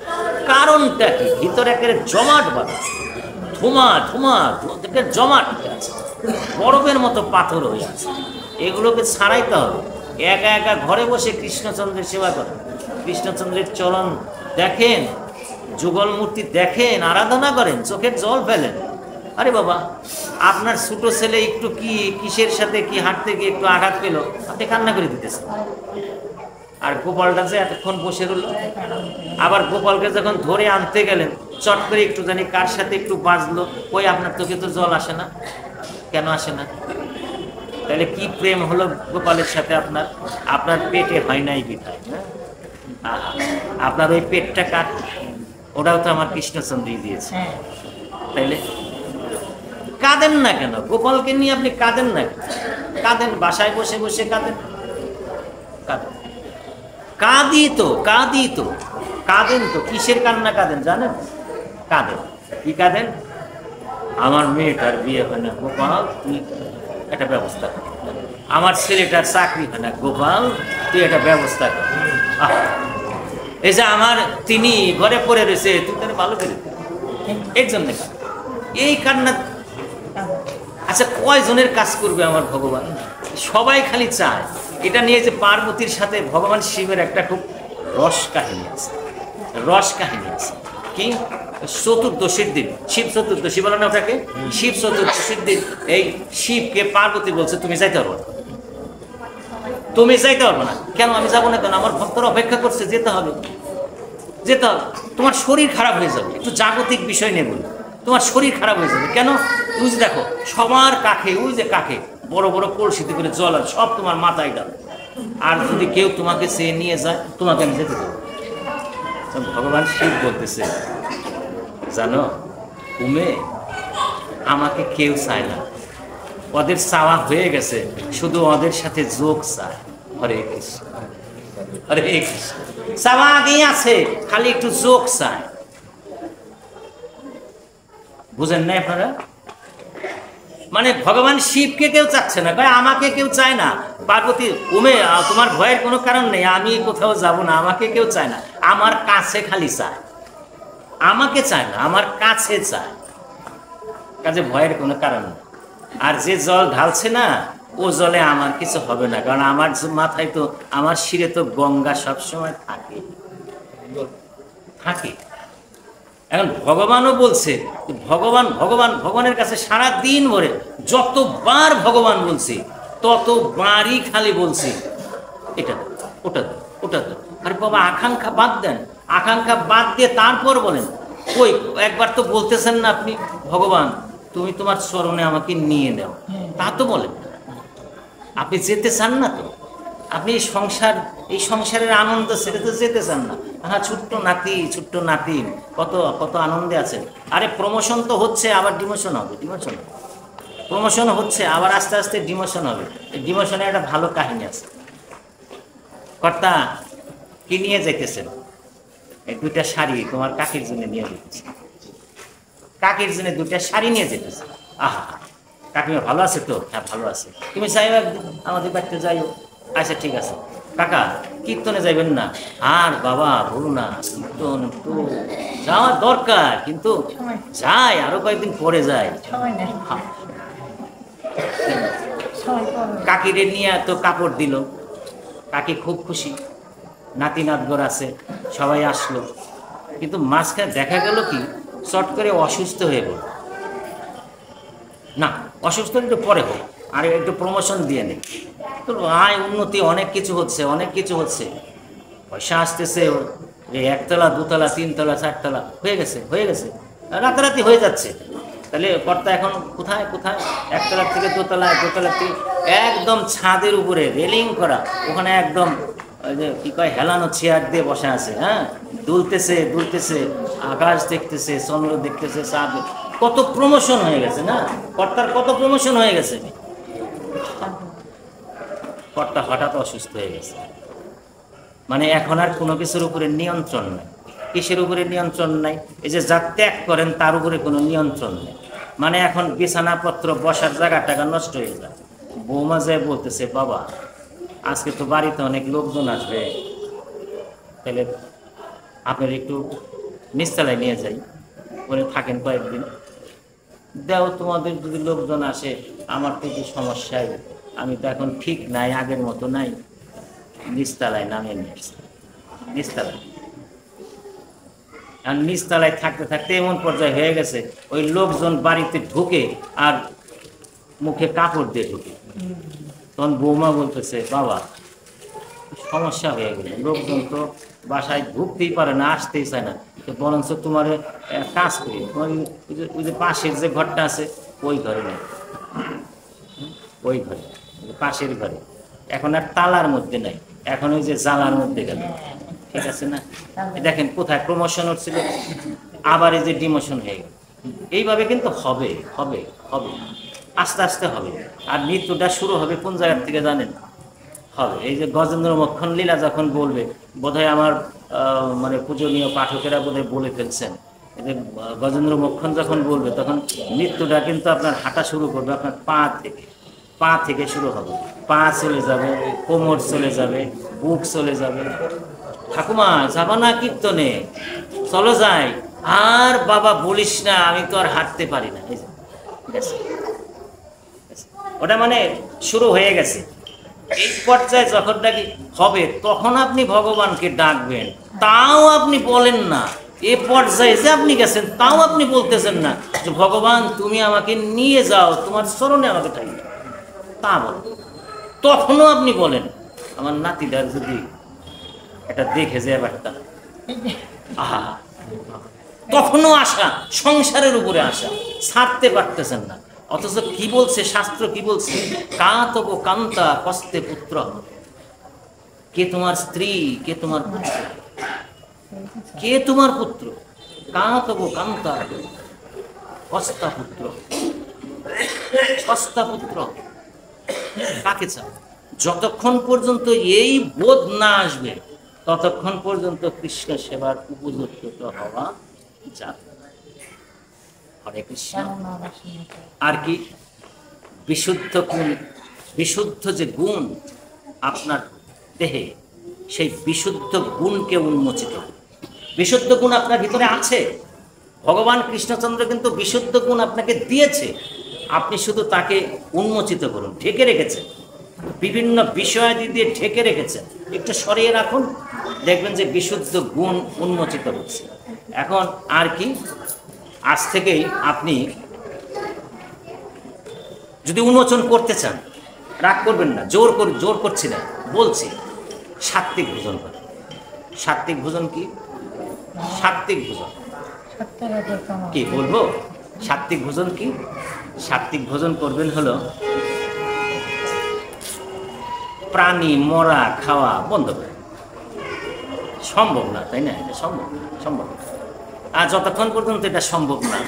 কারণটা কি? ভিতরে একেবারে জমাট বাঁধা, ধুমা ধুমা জমাট হয়ে আছে, বরফের মতো পাথর হয়ে আছে। এগুলোকে ছাড়াইতে হবে। একা একা ঘরে বসে কৃষ্ণচন্দ্রের সেবা করেন, কৃষ্ণচন্দ্রের চরণ দেখেন, যুগল মূর্তি দেখেন, আরাধনা করেন, চোখের জল ফেলেন। আরে বাবা, আপনার ছোট ছেলে একটু কিসের সাথে কি হাঁটতে গিয়ে একটু আঘাত পেল, আপনি কান্না করে দিতেছেন। আর গোপালটা যে এতক্ষণ বসে রইল, আবার গোপালকে যখন ধরে আনতে গেলেন, চট করে একটু জানি কার সাথে একটু বাজলো, ওই আপনার চোখে তো জল আসে না, কেন আসে না? তাহলে কি প্রেম হলো গোপালের সাথে আপনার? আপনার পেটে হয় নাই বিধায়, আপনার ওই পেটটা কাট, ওটাও তো আমার কৃষ্ণচন্দ্রই দিয়েছে। তাইলে কাঁদেন না কেন? গোপালকে নিয়ে আপনি কাঁদেন না কেন? কাঁদেন, বাসায় বসে বসে কাঁদেন, কাঁদেন, কাঁদি তো, কাঁদি তো, কাঁদেন তো। কিসের কান্না কাঁদেন জানেন? কাঁদেন, কি কাঁদেন? আমার মেয়েটার বিয়ে হয় না গোপাল, তুই একটা ব্যবস্থা কর। আমার ছেলেটার চাকরি হয় না গোপাল, তুই একটা ব্যবস্থা কর। এই যে আমার তিনি ঘরে পড়ে রয়েছে, তুই তাহলে ভালো করে এর জন্য এই কান্না। আচ্ছা, কয়জনের কাজ করবে আমার ভগবান? সবাই খালি চায়। এটা নিয়ে যে পার্বতীর সাথে ভগবান শিবের একটা খুব রস কাহিনী আছে, রস কাহিনী আছে। কি? চতুর্দশীর দিন, শিব চতুর্দশী বলে না ওটাকে, শিব চতুর্দশীর দিন এই শিবকে পার্বতী বলছে তুমি যাইতে পারবো না, তুমি যাইতে পারবো না। কেন? আমি যাবো না কেন? আমার ভক্তরা অপেক্ষা করছে, যেতে হবে, যেতে হবে। তোমার শরীর খারাপ হয়ে যাবে, একটু জাগতিক বিষয় নেই বলি, তোমার শরীর খারাপ হয়ে যাবে। কেন? তুমি যে দেখো সবার কাকে, ওই যে কাকে বড় বড় কলসিতে করে জল আর সব তোমার মাথায় ডাল, আর যদি কেউ তোমাকে সে নিয়ে যায়, তোমাকে আমি যেতে দেবো। ভগবান শিব বলতেছে, জানো উমে, আমাকে কেউ চায় না, ওদের চাওয়া হয়ে গেছে, শুধু ওদের সাথে যোগ চায়। হরে কৃষ্ণ, হরে কৃষ্ণ। চাওয়া আগেই আছে, খালি একটু যোগ চায়। বুঝেন না আপনারা? মানে ভগবান শিবকে কেউ চাচ্ছে না, আমাকে কেউ চায় না। পার্বতী, উমে তোমার ভয়ের কোনো কারণ নেই, আমি কোথাও যাব না, আমাকে কেউ চায় না, আমার কাছে খালি চায়, আমাকে চায় না, আমার কাছে চায়, কাজে ভয়ের কোনো কারণ নেই। আর যে জল ঢালছে না, ও জলে আমার কিছু হবে না, কারণ আমার মাথায় তো, আমার শিরে তো গঙ্গা সবসময় থাকে থাকে। এখন ভগবানও বলছে, ভগবান ভগবান ভগবানের কাছে সারা দিন ভরে যতবার ভগবান বলছি, ততবারই খালি বলছি এটা ওটা ওটা। আরে বাবা, আকাঙ্ক্ষা বাদ দেন, আকাঙ্ক্ষা বাদ দিয়ে তারপর বলেন। ওই একবার তো বলতেছেন না আপনি, ভগবান তুমি তোমার চরণে আমাকে নিয়ে নাও, তা তো বলেন। আপনি যেতে চান না তো, আপনি এই সংসারের আনন্দ ছেড়ে তো যেতে চান না। হ্যাঁ, ছোট্ট নাতি, ছোট্ট নাতি, কত কত আনন্দে আছেন। আরে প্রমোশন তো হচ্ছে, আবার ডিমোশন হবে, ডিমোশন, প্রমোশন হচ্ছে, আবার আস্তে আস্তে ডিমোশন হবে। এই ডিমোশনে একটা ভালো কাহিনী আছে। কর্তা কি নিয়ে যাইতেছেন? এই দুইটা শাড়ি তোমার কাকির জন্য নিয়ে যেতেছে, কাকির জন্য দুইটা শাড়ি নিয়ে যেতেছে। আহা, কাকিমা ভালো আছে তো? হ্যাঁ ভালো আছে। তুমি চাইবে আমাদের বাড়িতে যাইও। আচ্ছা ঠিক আছে। কাকা কীর্তনে যাইবেন না? আর বাবা বলো না, কীর্তন তো যাওয়ার দরকার, কিন্তু যাই আরো কয়েকদিন পরে যাই। কাকিরে নিয়ে তো কাপড় দিল, কাকি খুব খুশি, নাতি নাতগর আছে, সবাই আসলো। কিন্তু মাঝখানে দেখা গেল কি, চট করে অসুস্থ হয়ে গেল। না, অসুস্থ একটু পরে হোক, আর একটু প্রমোশন দিয়ে নেই তো, আয় উন্নতি, অনেক কিছু হচ্ছে, অনেক কিছু হচ্ছে, পয়সা আসতেছে, একতলা দুতলা তিনতলা চারতলা হয়ে গেছে, হয়ে গেছে, রাতারাতি হয়ে যাচ্ছে। তাহলে কর্তা এখন কোথায় কোথায়? একতলার থেকে দোতলায়, দোতলার থেকে একদম ছাদের উপরে রেলিং করা, ওখানে একদম ওই যে কী কয় হেলানো চেয়ার দিয়ে বসে আছে। হ্যাঁ, দুলতেছে দুলতেছে, আকাশ দেখতেছে, চন্দ্র দেখতেছে, চাঁদ। কত প্রমোশন হয়ে গেছে না, কর্তার কত প্রমোশন হয়ে গেছে। কর্তা হঠাৎ অসুস্থ হয়ে গেছে, মানে এখন আর কোনো কিছুর উপরে নিয়ন্ত্রণ নাই। কিসের উপরে নিয়ন্ত্রণ নাই? এই যে যা ত্যাগ করেন তার উপরে কোনো নিয়ন্ত্রণ নেই। মানে এখন বিছানাপত্র বসার জায়গাটা নষ্ট হয়ে যায়। বৌমা যায় বলতেছে, বাবা আজকে তো বাড়িতে অনেক লোকজন আসবে, তাহলে আপনার একটু নিচতলায় নিয়ে যাই, ওখানে থাকেন কয়েকদিন। দেও, তোমাদের যদি লোকজন আসে, আমার তো একটু সমস্যায়, আমি তো এখন ঠিক নাই, আগের মতো নাই। নিচতলায় নামিয়ে নিয়ে আসছে, নিচতলায়। আর নিচতলায় থাকতে থাকতে এমন পর্যায়ে হয়ে গেছে, ওই লোকজন বাড়িতে ঢুকে আর মুখে কাপড় দিয়ে ঢুকে। তখন বৌমা বলতেছে, বাবা সমস্যা হয়ে গেল, লোকজন তো বাসায় ঢুকতেই পারে না, আসতেই চায় না, তো বরঞ্চ তোমার কাজ করি, তোমার ওই যে পাশের যে ঘরটা আছে ওই ঘরে নেই, ওই ঘরে, পাশের ঘরে। এখন আর তালার মধ্যে নাই, এখন ওই যে জালার মধ্যে গেল। ঠিক আছে না? দেখেন কোথায় প্রমোশন হচ্ছিল, আবার এই যে ডিমোশন হয়ে গেল। এইভাবে কিন্তু হবে হবে হবে, আস্তে আস্তে হবে। আর মৃত্যুটা শুরু হবে কোন জায়গার থেকে জানেন? হবে এই যে গজেন্দ্র মোক্ষণ লীলা যখন বলবে, বোধহয় আমার মানে পূজনীয় পাঠকেরা বোধহয় বলে ফেলছেন, এই যে গজেন্দ্র মোক্ষণ যখন বলবে, তখন মৃত্যুটা কিন্তু আপনার হাঁটা শুরু করবে আপনার পা থেকে শুরু হবে। পা চলে যাবে, কোমর চলে যাবে, বুক চলে যাবে। ঠাকুমা যাবা না কীর্তনে? চলো যাই। আর বাবা বলিস না, আমি তো আর হাঁটতে পারি না। এই যে ওটা মানে শুরু হয়ে গেছে। এই পর্যায়ে যখন নাকি হবে, তখন আপনি ভগবানকে ডাকবেন, তাও আপনি বলেন না। এ পর্যায়ে যে আপনি গেছেন, তাও আপনি বলতেছেন না যে ভগবান তুমি আমাকে নিয়ে যাও, তোমার চরণে আমাকে ঠাই, তা বল। তখনও আপনি বলেন, আমার নাতিদার যদি এটা দেখে যে ব্যাপারটা, আহা, তখনও আশা, সংসারের উপরে আশা, ছাড়তে পারতেছেন না। অথচ কি বলছে শাস্ত্র, কি বলছে? কাতব কান্তা কস্তে পুত্র, কে তোমার স্ত্রী, কে তোমার পুত্র, কে তোমার পুত্র? কাতব কান্তা কস্তা পুত্র, কস্তা পুত্র কাকে চাও? যতক্ষণ পর্যন্ত এই বোধ না আসবে, ততক্ষণ পর্যন্ত কৃষ্ণ সেবার উপযুক্ত হওয়া যাবে। হরে কৃষ্ণ। আর কি বিশুদ্ধ গুণ, বিশুদ্ধ যে গুণ আপনার দেহে, সেই বিশুদ্ধ গুণকে উন্মোচিত। বিশুদ্ধ গুণ আপনার ভিতরে আছে, ভগবান কৃষ্ণচন্দ্র কিন্তু বিশুদ্ধ গুণ আপনাকে দিয়েছে। আপনি শুধু তাকে উন্মোচিত করুন। ঢেকে রেখেছেন, বিভিন্ন বিষয়াদি দিয়ে ঢেকে রেখেছেন, একটু সরিয়ে রাখুন, দেখবেন যে বিশুদ্ধ গুণ উন্মোচিত হচ্ছে। এখন আর কি, আজ থেকেই আপনি যদি উন্মোচন করতে চান, রাগ করবেন না, জোর করছি না, বলছি সাত্ত্বিক ভোজন করেন। সাত্ত্বিক ভোজন কি? সাত্ত্বিক ভোজন কি বলবো? সাত্ত্বিক ভোজন কি? সাত্ত্বিক ভোজন করবেন হলো প্রাণী মরা খাওয়া বন্ধ করে। সম্ভব না, তাই না? এটা সম্ভব না। আর যতক্ষণ পর্যন্ত এটা সম্ভব না,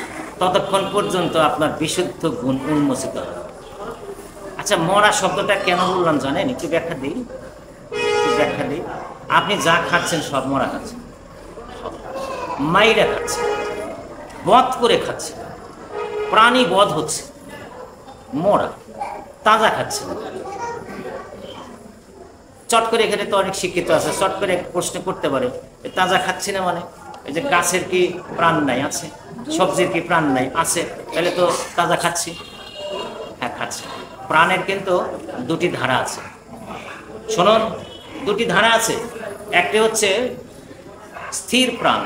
ততক্ষণ পর্যন্ত আপনার বিশুদ্ধ গুণ উন্মোচিত হবে। আচ্ছা, মরা শব্দটা কেন বললাম জানেন? একটু ব্যাখ্যা দিই। আপনি যা খাচ্ছেন সব মরা খাচ্ছেন, মাইরা খাচ্ছেন, বধ করে খাচ্ছেন, প্রাণী বধ হচ্ছে, মরা, তাজা খাচ্ছেন। চট করে, এখানে তো অনেক শিক্ষিত আছে, চট করে প্রশ্ন করতে পারে, তাজা খাচ্ছি না মানে এই যে গাছের কি প্রাণ নাই? আছে। সবজির কি প্রাণ নাই? আছে। তাহলে তো তাজা খাচ্ছি। হ্যাঁ, খাচ্ছি। প্রাণের কিন্তু দুটি ধারা আছে, শুনুন, দুটি ধারা আছে। একটি হচ্ছে স্থির প্রাণ,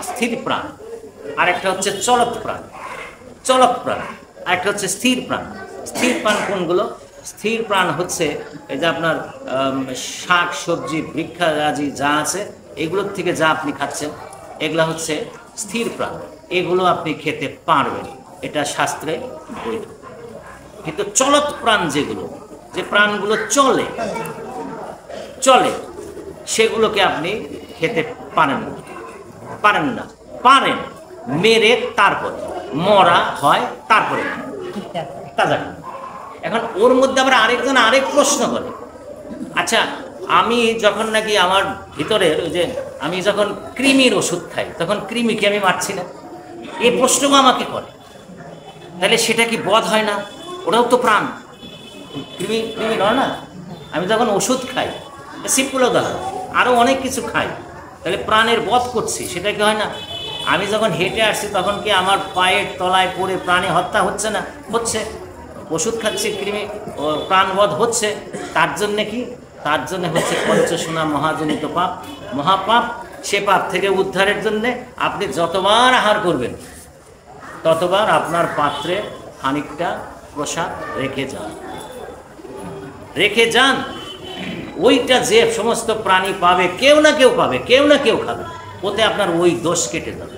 আর একটা হচ্ছে চলৎ প্রাণ। আর একটা হচ্ছে স্থির প্রাণ। স্থির প্রাণ কোনগুলো? স্থির প্রাণ হচ্ছে এই যে আপনার শাক সবজি বৃক্ষাদি যা আছে, এগুলোর থেকে যা আপনি খাচ্ছেন, এগুলো হচ্ছে স্থির প্রাণ। এগুলো আপনি খেতে পারবেন, এটা শাস্ত্রে বৈধ। কিন্তু চলৎ প্রাণ যেগুলো, যে প্রাণগুলো চলে, সেগুলোকে আপনি খেতে পারেন না। পারেন মেরে, তারপরে মরা হয়, তারপরে তাজা। এখন ওর মধ্যে আবার আরেকজন আরেক প্রশ্ন করে, আচ্ছা আমি যখন নাকি আমার ভিতরের ওই যে আমি যখন কৃমির ওষুধ খাই তখন কৃমিকে আমি মারছি না, এই প্রশ্নও আমাকে করে, তাহলে সেটা কি বধ হয় না? ওটাও তো প্রাণ, কৃমি কৃমি নয় না? আমি যখন ওষুধ খাই, সিম্পল উদাহরণ, আরও অনেক কিছু খাই, তাহলে প্রাণের বধ করছি, সেটা কি হয় না? আমি যখন হেঁটে আসছি তখন কি আমার পায়ের তলায় পড়ে প্রাণী হত্যা হচ্ছে না? হচ্ছে। ওষুধ খাচ্ছি, কৃমি প্রাণবধ হচ্ছে। তার জন্যে কি? তার জন্য হচ্ছে পঞ্চশোনা মহাজনিত পাপ, মহাপাপ। সে পাপ থেকে উদ্ধারের জন্যে আপনি যতবার আহার করবেন ততবার আপনার পাত্রে খানিকটা প্রসাদ রেখে যান, রেখে যান। ওইটা যে সমস্ত প্রাণী পাবে, কেউ না কেউ পাবে, কেউ না কেউ খাবে, ওতে আপনার ওই দোষ কেটে যাবে।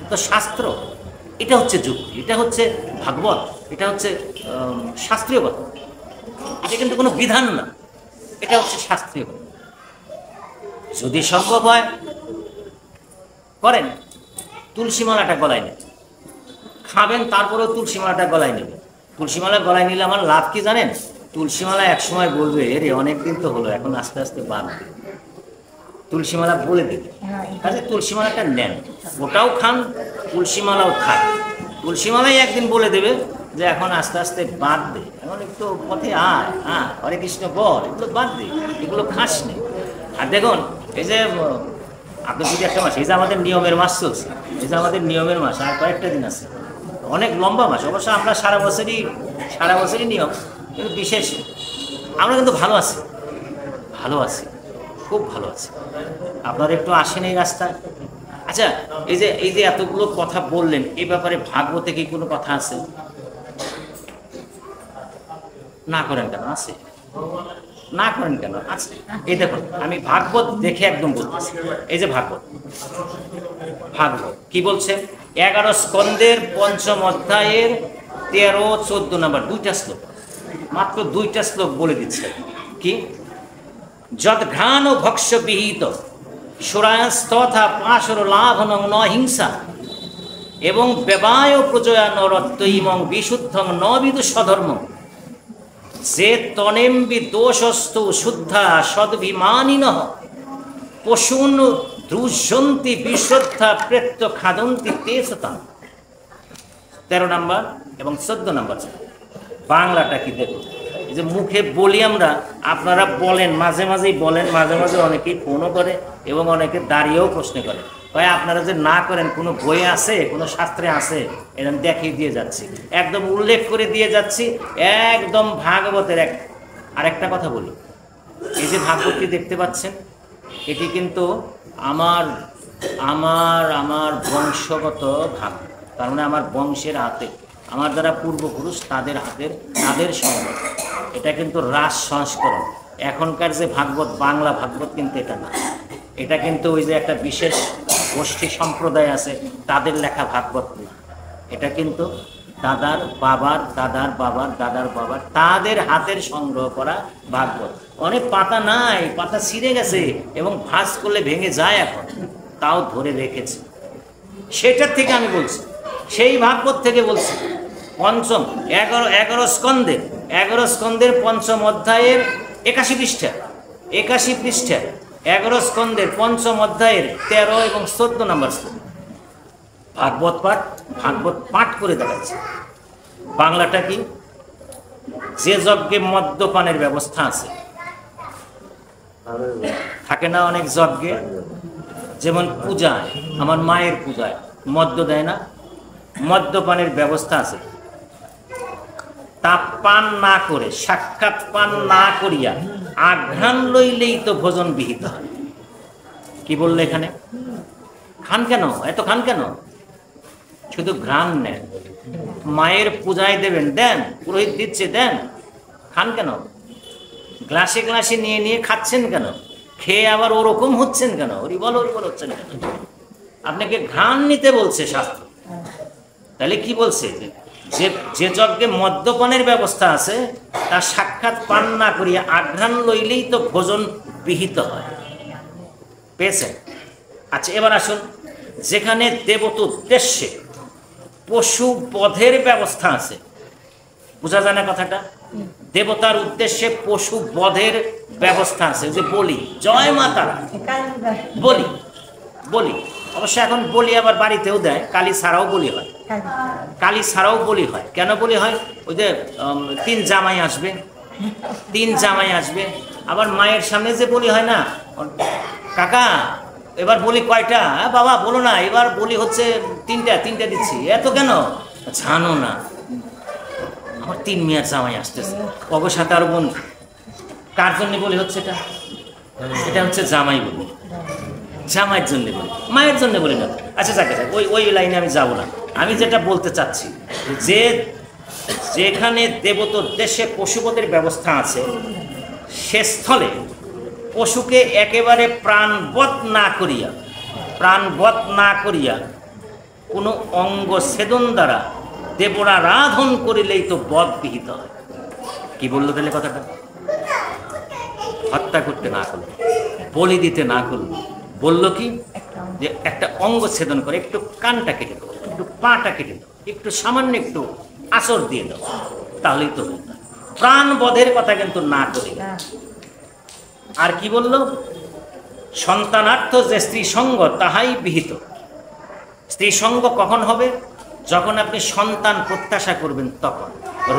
তো শাস্ত্র, এটা হচ্ছে যুক্তি, এটা হচ্ছে ভাগবত, এটা হচ্ছে শাস্ত্রীয় কথা। এটা কিন্তু কোনো বিধান না, এটা হচ্ছে শাস্ত্রীয় কথা। যদি সম্ভব হয় করেন, তুলসীমালাটা গলায় নেবেন, খাবেন, তারপরেও তুলসীমালাটা গলায় নেবেন। তুলসীমালা গলায় নিলে আমার লাভ কি জানেন? তুলসীমালা একসময় বলবে, রে অনেকদিন তো হলো, এখন আস্তে আস্তে বাদ দেবে। তুলসীমালা বলে দেবে, কাজে তুলসীমালাটা নেন, ওটাও খান, তুলসীমালাও খান। তুলসীমালাই একদিন বলে দেবে যে এখন আস্তে আস্তে বাদ দে, এখন একটু পথে আয়, হ্যাঁ হরে কৃষ্ণ বল, এগুলো বাদ দে, এগুলো খাস নে। আর দেখুন, এই যে আপনি যদি একটা মাস, এই যে আমাদের নিয়মের মাস চলছে, এই যে আমাদের নিয়মের মাস, আর কয়েকটা দিন আছে, অনেক লম্বা মাস। অবশ্য আমরা সারা বছরই নিয়ম, কিন্তু বিশেষ আমরা কিন্তু ভালো আছি, ভালো আছি, খুব ভালো আছি। আপনারা একটু আসেন এই রাস্তায়। আচ্ছা, এই যে এতগুলো কথা বললেন, এই ব্যাপারে ভাগবতে কি কোনো কথা আছে? না করেন কেন? আছে, না করেন কেন? আছে। এই দেখুন, আমি ভাগবত দেখে একদম বলতেছি। এই যে ভাগবত কি বলছে? 11 স্কন্দের 5ম অধ্যায়ের 13-14 নম্বর 2টা শ্লোক, মাত্র 2টা শ্লোক বলে দিচ্ছে। কি? যদ ঘ্রাণ ও ভক্ষ বিহিত সুরায়স্তথা পাশর লাভনং ন হিংসা এবং ব্যবায় প্রজয়া নরত্বইমং বিশুদ্ধং ন বিদু স্বধর্ম যে তনেম্বি দোষস্তু শুদ্ধা সদ্ভিমানিনঃ পশুন দ্রুজন্তি বিশুদ্ধা প্রেত্য খাদন্তি তেসতাম। 13 নম্বর এবং 14 নম্বর। বাংলাটা কি দেখুন, এই যে মুখে বলি আমরা, আপনারা বলেন, মাঝে মাঝেই বলেন, মাঝে মাঝে অনেকেই ফোনও করে এবং অনেকে দাঁড়িয়েও প্রশ্ন করে, ভাই আপনারা যে না করেন, কোনো বই আছে, কোনো শাস্ত্রে আছে? এরকম দেখিয়ে দিয়ে যাচ্ছি, একদম উল্লেখ করে দিয়ে যাচ্ছি, একদম ভাগবতের আরেকটা কথা বলি। এই যে ভাগবতটি দেখতে পাচ্ছেন, এটি কিন্তু আমার আমার আমার বংশগত ভাগ, তার মানে আমার বংশের হাতে, আমার যারা পূর্বপুরুষ তাদের হাতের, তাদের সংগ্রহ। এটা কিন্তু রাস সংস্করণ। এখনকার যে ভাগবত, বাংলা ভাগবত কিন্তু এটা না, এটা কিন্তু ওই যে একটা বিশেষ গোষ্ঠী সম্প্রদায় আছে, তাদের লেখা ভাগবত না। এটা কিন্তু দাদার বাবার দাদার বাবার দাদার বাবার তাদের হাতের সংগ্রহ করা ভাগবত। অনেক পাতা নাই, পাতা ছিঁড়ে গেছে এবং ভাঁজ করলে ভেঙে যায়, এখন তাও ধরে রেখেছে। সেটার থেকে আমি বলছি, সেই ভাগবত থেকে বলছি। 11 স্কন্দের 5ম অধ্যায়ের 81 পৃষ্ঠা, 11 স্কন্দের 5ম অধ্যায়ের 13 এবং 14 নম্বর শ্লোক। ভাগবত পাঠ করে দেখাচ্ছে। বাংলাটা কি? যে যজ্ঞে মদ্যপানের ব্যবস্থা আছে, থাকে না অনেক যজ্ঞে, যেমন পূজায়, আমার মায়ের পূজায় মদ্য দেয় না, মদ্যপানের ব্যবস্থা আছে। তা পান না করে, সাক্ষাৎ পান না করিয়া আঘ্রাণ লইলেই তো ভোজন বিহিত হয়। কি বললে এখানে? খান কেন? এত খান কেন? শুধু ঘ্রাণ নেন, মায়ের পূজায় দেবেন, দেন, পুরোহিত দিচ্ছে, দেন, খান কেন? গ্লাসে গ্লাসে নিয়ে নিয়ে খাচ্ছেন কেন? খেয়ে আবার ওরকম হচ্ছেন কেন? হরিবল হরিবল হচ্ছেন কেন? আপনাকে ঘ্রাণ নিতে বলছে শাস্ত্র। তাহলে কি বলছে? যে যজ্ঞে মদ্যপানের ব্যবস্থা আছে, তা সাক্ষাৎ পান না করিয়া আঘ্রাণ লইলেই তো ভোজন বিহিত হয়। পেয়েছেন? আচ্ছা, এবার আসুন, যেখানে দেবত উদ্দেশ্যে পশু বধের ব্যবস্থা আছে, বোঝা যায় না কথাটা? দেবতার উদ্দেশ্যে পশু বধের ব্যবস্থা আছে, যে বলি, জয় মা তারা, বলি বলি। অবশ্য এখন বলি আবার বাড়িতেও দেয়, কালী ছাড়াও বলি হয়, কালী ছাড়াও বলি হয়। কেন বলি হয়? ওই যে 3 জামাই আসবে, 3 জামাই আসবে, আবার মায়ের সামনে যে বলি হয় না, কাকা এবার বলি কয়টা? বাবা বলো না, এবার বলি হচ্ছে 3টা দিচ্ছি। এত কেন? জানো না আমার 3 মেয়ের জামাই আসতেছে, অবশ্য সাথে আরো বন্ধু। কার জন্য বলি হচ্ছে এটা? এটা হচ্ছে জামাই বলি, জামাইয়ের জন্য বলি, মায়ের জন্য বলি না। আচ্ছা যাকে যাক, ওই লাইনে আমি যাব না। আমি যেটা বলতে চাচ্ছি, যে যেখানে দেবতার দেশে পশুপতির ব্যবস্থা আছে, সে স্থলে পশুকে একেবারে প্রাণবধ না করিয়া কোনো অঙ্গ ছেদন দ্বারা দেবরারাধন করিলেই তো বধ বিহিত হয়। কি বললো তাহলে কথাটা? হত্যা করতে না করলো, বলি দিতে না করলো, বললো কি যে একটা অঙ্গ ছেদন করে, একটু কানটা কেটে দাও, একটু পাটা কেটে দাও, একটু সামান্য একটু আঁচড় দিয়ে দাও, তাহলেই তো প্রাণ বধের কথা কিন্তু না করি। আর কি বলল? সন্তানার্থ যে স্ত্রী সঙ্গ তাহাই বিহিত। স্ত্রী সঙ্গ কখন হবে? যখন আপনি সন্তান প্রত্যাশা করবেন তখন,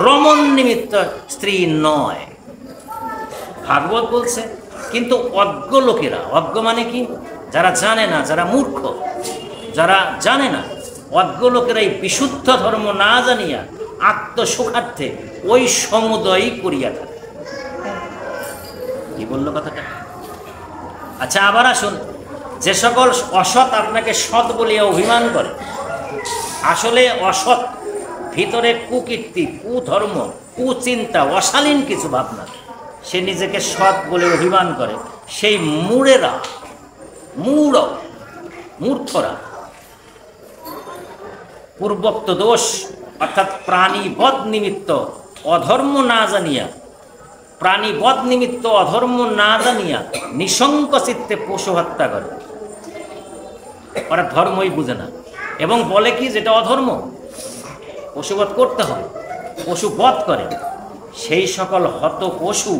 রমণ নিমিত্ত স্ত্রী নয়। ভাগবত বলছে। কিন্তু অজ্ঞ লোকেরা, অজ্ঞ মানে কি? যারা জানে না, যারা মূর্খ, যারা জানে না, অজ্ঞ লোকেরা এই বিশুদ্ধ ধর্ম না জানিয়া আত্মসুখার্থে ওই সমুদয়ই করিয়া থাকে। কি বললো কথাটা? আচ্ছা আবার আসুন, যে সকল অসৎ আপনাকে সৎ বলিয়া অভিমান করে, আসলে অসৎ, ভিতরে কুকীর্তি, কুধর্ম, কুচিন্তা, অশালীন কিছু ভাবনা, সে নিজেকে সৎ বলে অভিমান করে, সেই মূর্খরা পূর্বোক্ত দোষ অর্থাৎ প্রাণীবধ নিমিত্ত অধর্ম না জানিয়া, নিঃসঙ্ক চিত্তে পশু হত্যা করে। ওরা ধর্মই বুঝে না এবং বলে কি যেটা অধর্ম, পশুবধ করতে হবে, পশু বধ করে। সেই সকল হত পশু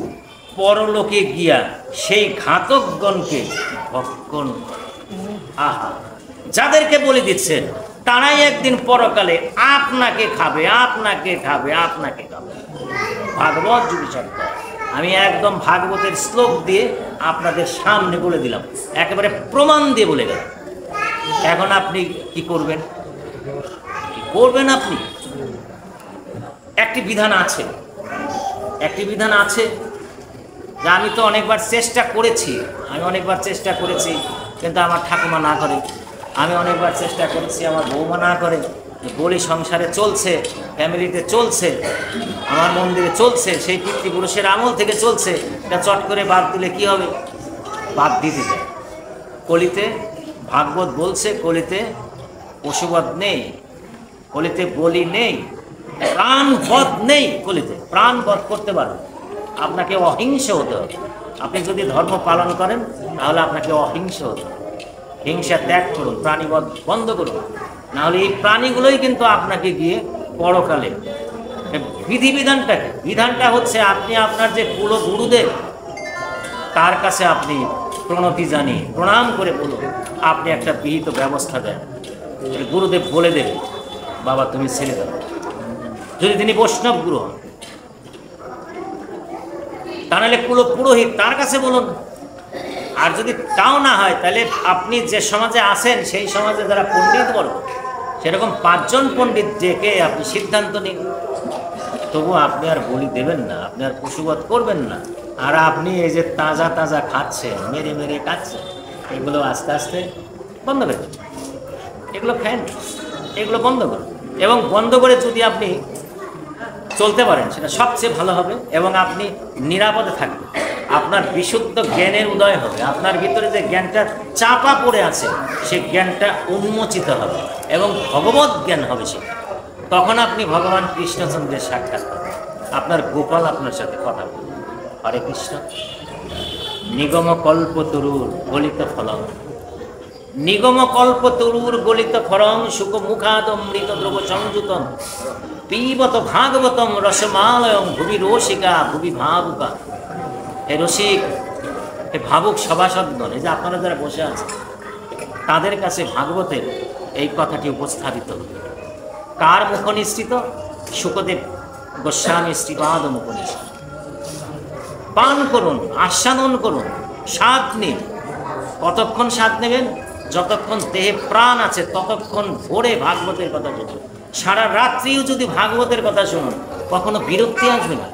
পরলোকে গিয়া সেই ঘাতকগণকে ভক্ষণ। আহা, যাদেরকে বলে দিচ্ছেন তারাই একদিন পরকালে আপনাকে খাবে। ভাগবত যুগী শব্দ। আমি একদম ভাগবতের শ্লোক দিয়ে আপনাদের সামনে বলে দিলাম, একেবারে প্রমাণ দিয়ে বলে গেলাম। এখন আপনি কি করবেন? আপনি একটি বিধান আছে যে আমি তো অনেকবার চেষ্টা করেছি, কিন্তু আমার ঠাকুমা না করে। আমি অনেকবার চেষ্টা করেছি, আমার বৌমা না করে। বলি সংসারে চলছে, ফ্যামিলিতে চলছে, আমার মন্দিরে চলছে, সেই পিতৃপুরুষের আমল থেকে চলছে। এটা চট করে বাদ দিলে কি হবে? বাদ দিতে যায়। কলিতে ভাগবত বলছে, কলিতে পশুবধ নেই, কলিতে বলি নেই, প্রাণবধ নেই। কলিতে প্রাণবধ করতে পারবে, আপনাকে অহিংস হতে হবে। আপনি যদি ধর্ম পালন করেন তাহলে আপনাকে অহিংস হতে হবে। হিংসা ত্যাগ করুন, প্রাণীবধ বন্ধ করুন, নাহলে এই প্রাণীগুলোই কিন্তু আপনাকে গিয়ে পরকালে। বিধানটা হচ্ছে আপনি আপনার যে কুল গুরুদেব, তার কাছে আপনি প্রণতি জানিয়ে প্রণাম করে বলুন, আপনি একটা বিহিত ব্যবস্থা দেন। গুরুদেব বলে দেবে, বাবা তুমি ছেড়ে দাও, যদি তিনি বৈষ্ণব গুরু হন। তা নাহলে কুল পুরোহিত, তার কাছে বলুন। আর যদি তাও না হয়, তাহলে আপনি যে সমাজে আছেন সেই সমাজে যারা পণ্ডিত বলো, সেরকম 5 জন পণ্ডিত ডেকে আপনি সিদ্ধান্ত নিন। তবু আপনি আর বলি দেবেন না, আপনি আর পশুবধ করবেন না। আর আপনি এই যে তাজা খাচ্ছেন, মেরে খাচ্ছেন, এগুলো আস্তে আস্তে বন্ধ করে দেবেন। এগুলো বন্ধ করুন। এবং বন্ধ করে যদি আপনি চলতে পারেন, সেটা সবচেয়ে ভালো হবে। এবং আপনি নিরাপদে থাকবেন, আপনার বিশুদ্ধ জ্ঞানের উদয় হবে, আপনার ভিতরে যে জ্ঞানটা চাপা পড়ে আছে সেই জ্ঞানটা উন্মোচিত হবে এবং ভগবত জ্ঞান হবে। সে তখন আপনি ভগবান কৃষ্ণচন্দ্রের সাক্ষাৎ করবেন, আপনার গোপাল আপনার সাথে কথা বলবে। হরে কৃষ্ণ। নিগম কল্পতরুর ফলিত ফলম, নিগম কল্প তরুর গলিত ফরং সুখ মুখাদমৃত দ্রব সংযুতম পিবত ভাগবতম রসমালয়ং ভুবি রসিকা ভুবি ভাবুকা। এ রসিক, এ ভাবুক সভাসদগণ, এই যে আপনারা যারা বসে আছেন তাদের কাছে ভাগবতের এই কথাটি উপস্থাপিত। কার মুখ নিঃসৃত? শুকদেব গোস্বামী শ্রীপাদ মুখ নিঃসৃত। পান করুন, আস্বাদন করুন, স্বাদ নিন। কতক্ষণ স্বাদ নেবেন? যতক্ষণ দেহে প্রাণ আছে ততক্ষণ ভোরে ভাগবতের কথা শুনুন। সারা রাত্রিও যদি ভাগবতের কথা শুনুন, কখনো বিরক্তি আসবে না।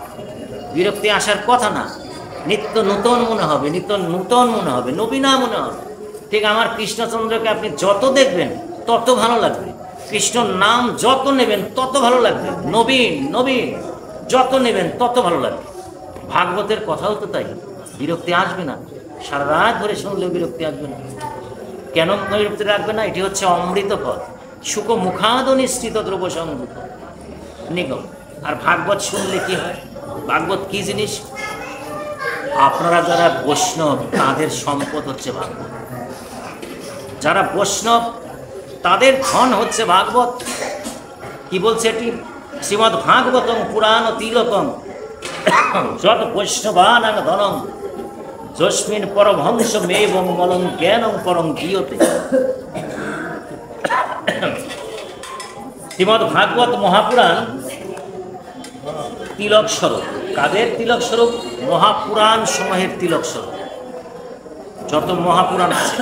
বিরক্তি আসার কথা না। নিত্য নূতন মনে হবে, নিত্য নূতন মনে হবে, নবীনা মনে হবে। ঠিক আমার কৃষ্ণচন্দ্রকে আপনি যত দেখবেন তত ভালো লাগবে। কৃষ্ণর নাম যত নেবেন তত ভালো লাগবে। নবীন নবীন যত নেবেন তত ভালো লাগবে। ভাগবতের কথাও তো তাই, বিরক্তি আসবে না। সারা রাত ধরে শুনলেও বিরক্তি আসবে না। কেন বিরক্তি রাখবে না? এটি হচ্ছে অমৃত পথ, সুখ মুখাদ নিশ্চিত দ্রব্য সংযুক্ত নিগম। আর ভাগবত শুনলে কি হয়? ভাগবত কি জিনিস? আপনারা যারা বৈষ্ণব তাদের সম্পদ হচ্ছে ভাগবত। যারা বৈষ্ণব তাদের ধন হচ্ছে ভাগবত। কি বলছে এটি? শ্রীমদ্ ভাগবতং পুরাণ তিলকং যত বৈষ্ণবানাং ধনং যস্মিন পরমহংস মেবং মলং জ্ঞানং পরং গীয়তে। শ্রীমদ্ ভাগবত মহাপুরাণ তিলক স্বরূপ। কাদের তিলক স্বরূপ? মহাপুরাণ সমূহের তিলক স্বরূপ। যত মহাপুরাণ আছে,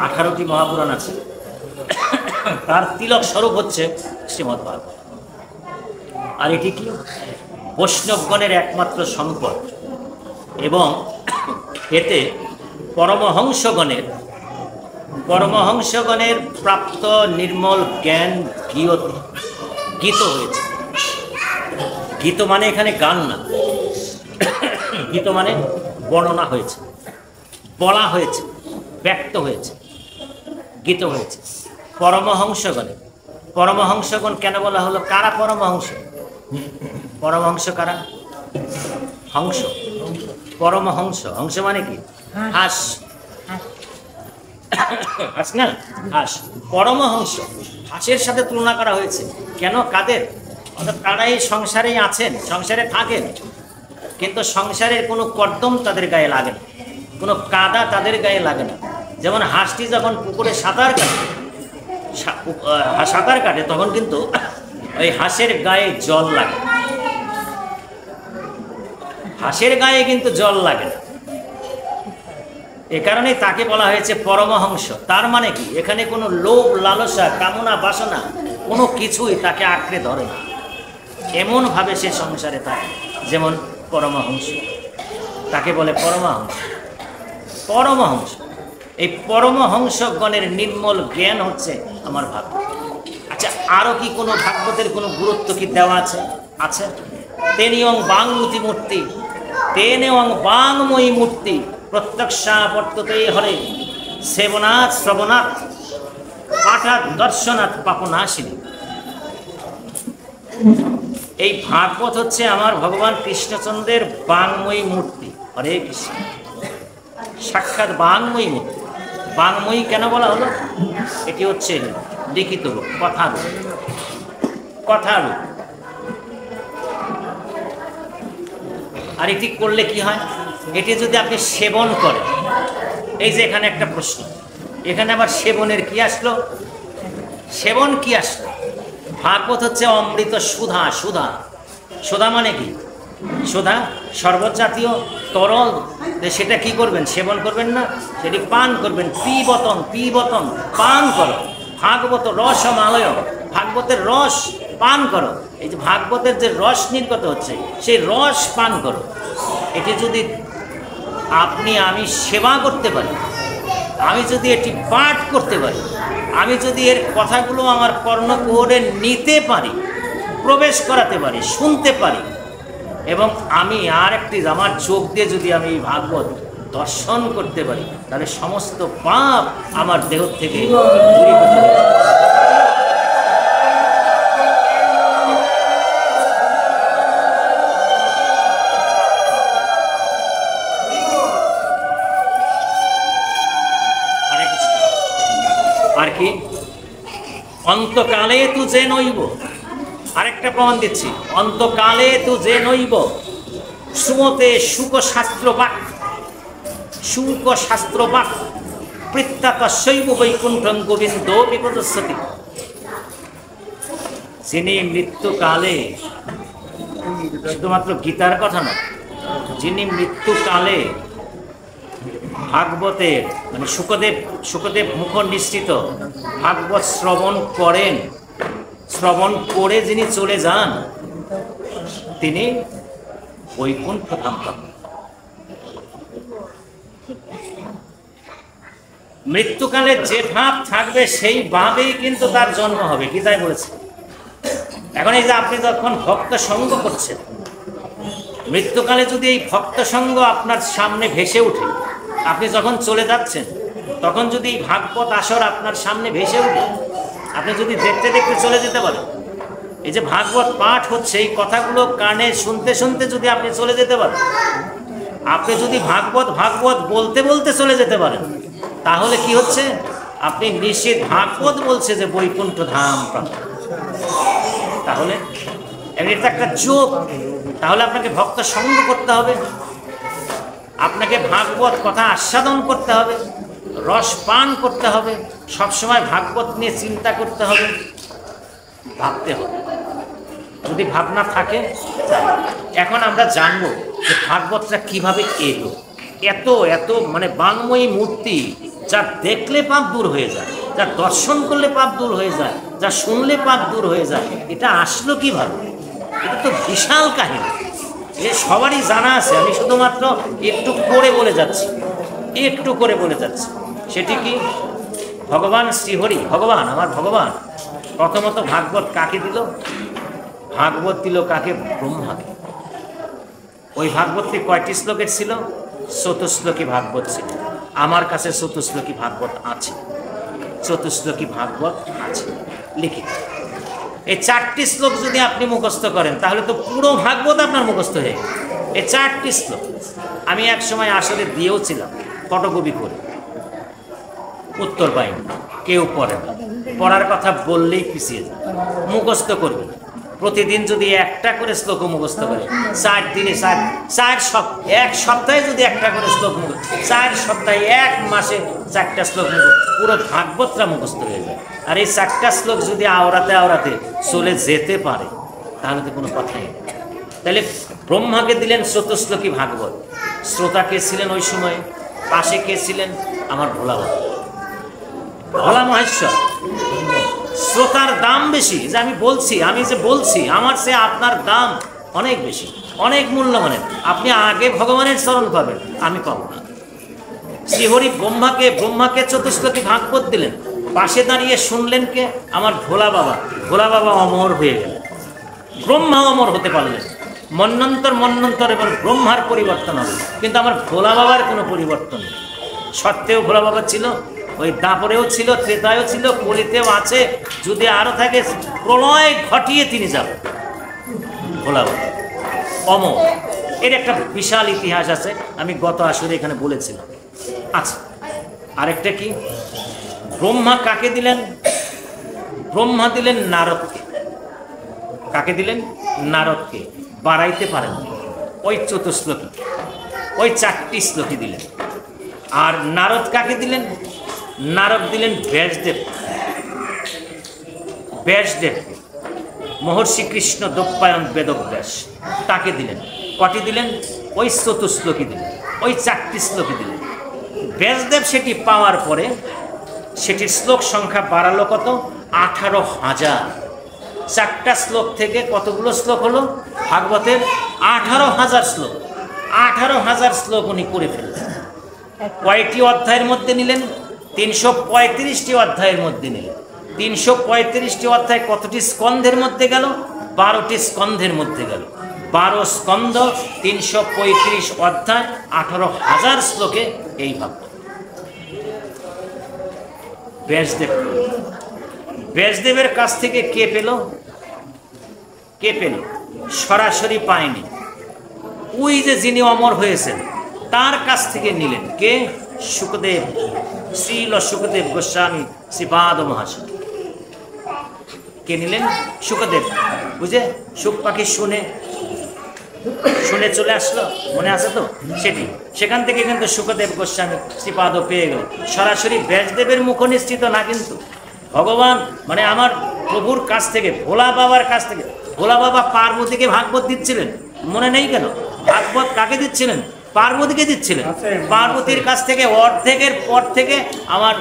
18টি মহাপুরাণ আছে, তার তিলক স্বরূপ হচ্ছে শ্রীমদ্ ভাগবত। আর এটি কি? বৈষ্ণবগণের একমাত্র সম্পদ। এবং এতে পরমহংসগণের প্রাপ্ত নির্মল জ্ঞান গীত হয়েছে। গীত মানে এখানে গান না, গীত মানে বর্ণনা হয়েছে, বলা হয়েছে, ব্যক্ত হয়েছে, গীত হয়েছে পরমহংসগণের। পরমহংসগণ কেন বলা হলো? কারা পরমহংস? পরমহংস কারা? হংস, পরমহংস। হংস মানে কি? হাঁস। হাঁস না, হাঁস। পরমহংস, হাঁসের সাথে তুলনা করা হয়েছে। কেন? কাদের? অর্থাৎ তারা এই সংসারেই আছেন, সংসারে থাকেন, কিন্তু সংসারের কোনো কর্দম তাদের গায়ে লাগে না, কোনো কাদা তাদের গায়ে লাগে না। যেমন হাঁসটি যখন পুকুরে সাঁতার কাটে তখন কিন্তু ওই হাঁসের গায়ে জল লাগে, হাঁসের গায়ে কিন্তু জল লাগে না। এ কারণে তাকে বলা হয়েছে পরমহংস। তার মানে কি? এখানে কোনো লোভ, লালসা, কামনা, বাসনা কোনো কিছুই তাকে আঁকড়ে ধরে না। এমনভাবে সে সংসারে থাকে যেমন পরমহংস। তাকে বলে পরমহংস। পরমহংস, এই পরমহংসগণের নির্মল জ্ঞান হচ্ছে আমার ভাগবত। আচ্ছা, আরও কি কোনো ভাগবতের কোনো গুরুত্ব কি দেওয়া আছে? আছে। তেনিয়ং বাংমূর্তি মূর্তি, তেনেয়ং বাংময়ী মূর্তি প্রত্যক্ষাবর্ততে হরে সেবনাথ শ্রবণাথ পাঠাৎ দর্শনাথ পাপনাশিনী। এই ভাগবত হচ্ছে আমার ভগবান কৃষ্ণচন্দ্রের বাংময়ী মূর্তি। হরে কৃষ্ণ, সাক্ষাৎ বাংময়ী মূর্তি। বাংময়ী কেন বলা হলো? এটি হচ্ছে লিখিত রূপ, কথার রূপ, কথার রূপ। আর এটি করলে কি হয়? এটি যদি আপনি সেবন করেন, এই যে এখানে একটা প্রশ্ন, এখানে আবার সেবনের কি আসলো? সেবন কি আসলো? ভাগবত হচ্ছে অমৃত সুধা। সুধা, সুধা মানে কি? সুধা শরবত জাতীয় তরল, সেটা কি করবেন? সেবন করবেন না, সেটি পান করবেন। পিবতম, পিবতম পান করো। ভাগবত রসমালয়, ভাগবতের রস পান করো। এই যে ভাগবতের যে রস নির্গত হচ্ছে সেই রস পান করো। এটি যদি আমি সেবা করতে পারি, আমি যদি এটি পাঠ করতে পারি, আমি যদি এর কথাগুলো আমার কর্ণকুহরে নিতে পারি, প্রবেশ করাতে পারি, শুনতে পারি, এবং আমি আর একটি আমার চোখ দিয়ে যদি আমি এই ভাগবত দর্শন করতে পারি, তাহলে সমস্ত পাপ আমার দেহ থেকে দূরীভূত হয়ে যাবে। আর কি অন্তকালে তু যে নইব, আরেকটা প্রমাণ দিচ্ছি, অন্তকালে তু যে নইব সুমতে শুকশাস্ত্রবাক, শুকশাস্ত্রবাক পৃত্তাতশৈব বৈকুণ্ঠং গোবিন্দ বিপদস্যতি। যিনি মৃত্যুকালে, শুধুমাত্র গীতার কথা না, যিনি মৃত্যুকালে ভাগবতের মানে শুকদেব মুখ নিশ্চিত ভাগবত শ্রবণ করেন, শ্রবণ করে যিনি চলে যান তিনি বৈকুণ্ঠ ধাম পাবেন। মৃত্যুকালে যে ভাব থাকবে সেই ভাবেই কিন্তু তার জন্ম হবে, গীতায় বলেছে। এখন এই যে আপনি যখন ভক্ত সঙ্গ করছেন, মৃত্যুকালে যদি এই ভক্ত সঙ্গ আপনার সামনে ভেসে ওঠে, আপনি যখন চলে যাচ্ছেন তখন যদি এই ভাগবত আসর আপনার সামনে ভেসে ওঠে, আপনি যদি দেখতে দেখতে চলে যেতে পারেন, এই যে ভাগবত পাঠ হচ্ছে এই কথাগুলো কানে শুনতে শুনতে যদি আপনি চলে যেতে পারেন, আপনি যদি ভাগবত ভাগবত বলতে বলতে চলে যেতে পারেন, তাহলে কি হচ্ছে, আপনি নিশ্চিত ভাগবত বলছে যে বৈকুণ্ঠ ধাম প্রাপ্ত। তাহলে এটা একটা যোগ। তাহলে আপনাকে ভক্ত সঙ্গ করতে হবে, আপনাকে ভাগবত কথা আস্বাদন করতে হবে, রস পান করতে হবে, সবসময় ভাগবত নিয়ে চিন্তা করতে হবে, ভাবতে হবে। যদি ভাবনা থাকে, এখন আমরা জানবো যে ভাগবতটা কিভাবে এলো। এত এত মানে বাংময়ী মূর্তি, যা দেখলে পাপ দূর হয়ে যায়, যা দর্শন করলে পাপ দূর হয়ে যায়, যা শুনলে পাপ দূর হয়ে যায়, এটা আসলো কিভাবে? এটা তো বিশাল কাহিনী, এ সবারই জানা আছে। আমি শুধুমাত্র একটু করে বলে যাচ্ছি, একটু করে বলে যাচ্ছি। সেটি কি? ভগবান শ্রীহরি, ভগবান আমার ভগবান প্রথমত ভাগবত কাকে দিল? ভাগবত দিল কাকে? ব্রহ্মাকে। ওই ভাগবতটি কয়টি শ্লোকের ছিল? চতুশ্লোকী ভাগবত ছিল। আমার কাছে চতুশ্লোকী ভাগবত আছে, চতুশ্লোকী ভাগবত আছে লিখিত। এই 4টি শ্লোক যদি আপনি মুখস্থ করেন তাহলে তো পুরো ভাগবত আপনার মুখস্থ হয়ে গেল। এই 4টি শ্লোক আমি এক সময় আসলে দিয়েও ছিলাম ফটোকপি করে, উত্তর পাইনি, কেউ পড়ে না। পড়ার কথা বললেই পিছিয়ে যায়, মুখস্থ করবে না। প্রতিদিন যদি একটা করে শ্লোক মুখস্থ করে, 4 দিনে 1 সপ্তাহে যদি একটা করে শ্লোক মুখস্থ, 4 সপ্তাহে 1 মাসে 4টা শ্লোক মুখস্থ, পুরো ভাগবতটা মুখস্থ হয়ে যায়। আর এই 4টা শ্লোক যদি আওড়াতে আওড়াতে চলে যেতে পারে তাহলে তো কোনো কথাই নেই। তাহলে ব্রহ্মাকে দিলেন চতুশ্লোকী ভাগবত। শ্রোতা কে ছিলেন ওই সময়? পাশে কে ছিলেন? আমার ভোলা বাবা, ভোলা মহেশ্বর। শ্রোতার দাম বেশি, যে আমি যে বলছি আমার সে আপনার দাম অনেক বেশি, অনেক মূল্যমানের। আপনি আগে ভগবানের চরণ পাবেন, আমি পাবো না। শ্রীহরি ব্রহ্মাকে চতুশ্লোকী ভাগবত দিলেন, পাশে দাঁড়িয়ে শুনলেন কে? আমার ভোলা বাবা। ভোলা বাবা অমর হয়ে গেলেন, ব্রহ্মা অমর হতে পারলেন। মন্বন্তর এবার ব্রহ্মার পরিবর্তন হবে, কিন্তু আমার ভোলা বাবার কোনো পরিবর্তন নেই। সত্ত্বেও ভোলা বাবা ছিল, ওই দাপরেও ছিল, ত্রেতায়ও ছিল, কলিতেও আছে, যদি আরো থাকে প্রলয় ঘটিয়ে তিনি যাবেন। ভোলা বাবা অমর, এর একটা বিশাল ইতিহাস আছে, আমি গত আসরে এখানে বলেছিলাম। আচ্ছা, আরেকটা কি? ব্রহ্মা কাকে দিলেন? ব্রহ্মা দিলেন নারদকে। কাকে দিলেন? নারদকে। বাড়াইতে পারেন ওই চতুশ্লোকী, ওই 4টি শ্লোকী দিলেন। আর নারদ কাকে দিলেন? নারদ দিলেন ব্যাসদেব। ব্যাসদেবকে, মহর্ষি কৃষ্ণ দৈপায়ন বেদব্যাস, তাকে দিলেন। কটি দিলেন? ওই চতুশ্লোকী দিলেন, ওই 4টি শ্লোকী দিলেন। ব্যাসদেব সেটি পাওয়ার পরে সেটির শ্লোক সংখ্যা বাড়ালো কত? 18,000। 4টা শ্লোক থেকে কতগুলো শ্লোক হলো? ভাগবতের 18,000 শ্লোক। 18,000 শ্লোক উনি করে ফেললেন। কয়টি অধ্যায়ের মধ্যে নিলেন? 335টি অধ্যায়ের মধ্যে নিলেন। 335টি অধ্যায় কতটি স্কন্ধের মধ্যে গেল? 12টি স্কন্ধের মধ্যে গেল। 12 স্কন্ধ, 335 অধ্যায়, 18,000 শ্লোকে এই ভাগবত। ব্যাসদেবের কাছ থেকে কে পেল? কে পেল? সরাসরি পায়নি, ওই যে যিনি অমর হয়েছেন তার কাছ থেকে নিলেন। কে? সুখদেব, শ্রীল সুখদেব গোস্বামী শ্রীপাদ মহাশয়। কে নিলেন? সুখদেব। বুঝে সুখ পাখি শুনে শুনে চলে আসলো, মনে আছে তো সেটি। সেখান থেকে কিন্তু সুখদেব গোস্বামী শ্রীপাদ পেয়ে গেল। সরাসরি ব্যাসদেবের মুখ নিশ্চিত না, কিন্তু ভগবান মানে আমার প্রভুর কাছ থেকে, ভোলা বাবার কাছ থেকে। ভোলা বাবা পার্বতীকে ভাগবত দিচ্ছিলেন, মনে নেই কেন? ভাগবত কাকে দিচ্ছিলেন? পার্বতীকে দিচ্ছিলেন। পার্বতীর কাছ থেকে অর্ধেকের পর থেকে আমার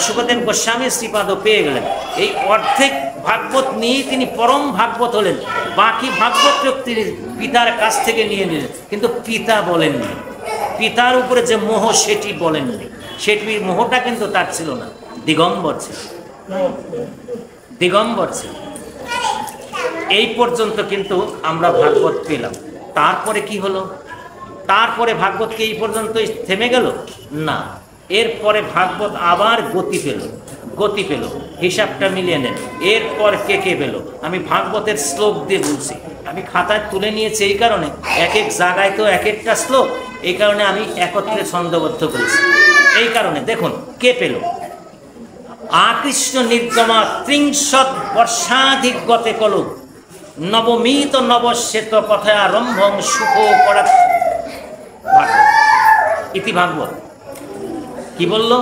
সুখদেব গোস্বামী শ্রীপাদ পেয়ে গেলেন। এই অর্ধেক ভাগবত নিয়ে তিনি পরম ভাগবত হলেন। বাকি ভাগবত তিনি পিতার কাছ থেকে নিয়ে নিলেন, কিন্তু পিতা বলেননি। পিতার উপরে যে মোহ সেটি বলেননি। সেটির মোহটা কিন্তু তার ছিল না, দিগম্বর ছিল, দিগম্বর ছিল। এই পর্যন্ত কিন্তু আমরা ভাগবত পেলাম। তারপরে কি হলো? তারপরে ভাগবত কি এই পর্যন্ত থেমে গেল? না, এরপরে ভাগবত আবার গতি পেল, গতি পেল। হিসাবটা মিলিয়ে নেন। এরপর কে কে পেল? আমি ভাগবতের শ্লোক দিয়ে বলছি, আমি খাতায় তুলে নিয়েছি এই কারণে, এক এক জায়গায় তো এক একটা শ্লোক, এই কারণে আমি একত্রে ছন্দবদ্ধ করেছি। এই কারণে দেখুন কে পেল। আকৃষ্ণ নির্গমা ত্রিংশৎ বর্ষাধিগতে কলু নবমিত নবশ্বেত কথা আরম্ভং সুখ করা। ভাগবত ইতি ভাগবত কি বলল?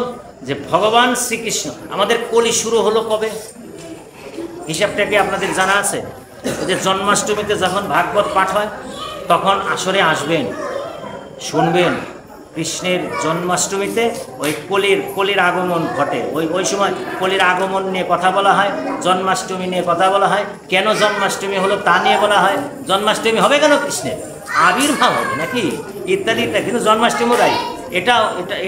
যে ভগবান শ্রীকৃষ্ণ, আমাদের কলি শুরু হলো কবে? হিসাবটা কি আপনাদের জানা আছে? যে জন্মাষ্টমীতে যখন ভাগবত পাঠ হয় তখন আসরে আসবেন, শুনবেন। কৃষ্ণের জন্মাষ্টমীতে ওই কলির আগমন ঘটে। ওই সময় কলির আগমন নিয়ে কথা বলা হয়, জন্মাষ্টমী নিয়ে কথা বলা হয়। কেন জন্মাষ্টমী হলো তা নিয়ে বলা হয়। জন্মাষ্টমী হবে কেন? কৃষ্ণের আবির্ভাব হবে নাকি, ইত্যাদি ইত্যাদি। কিন্তু জন্মাষ্টমী রাই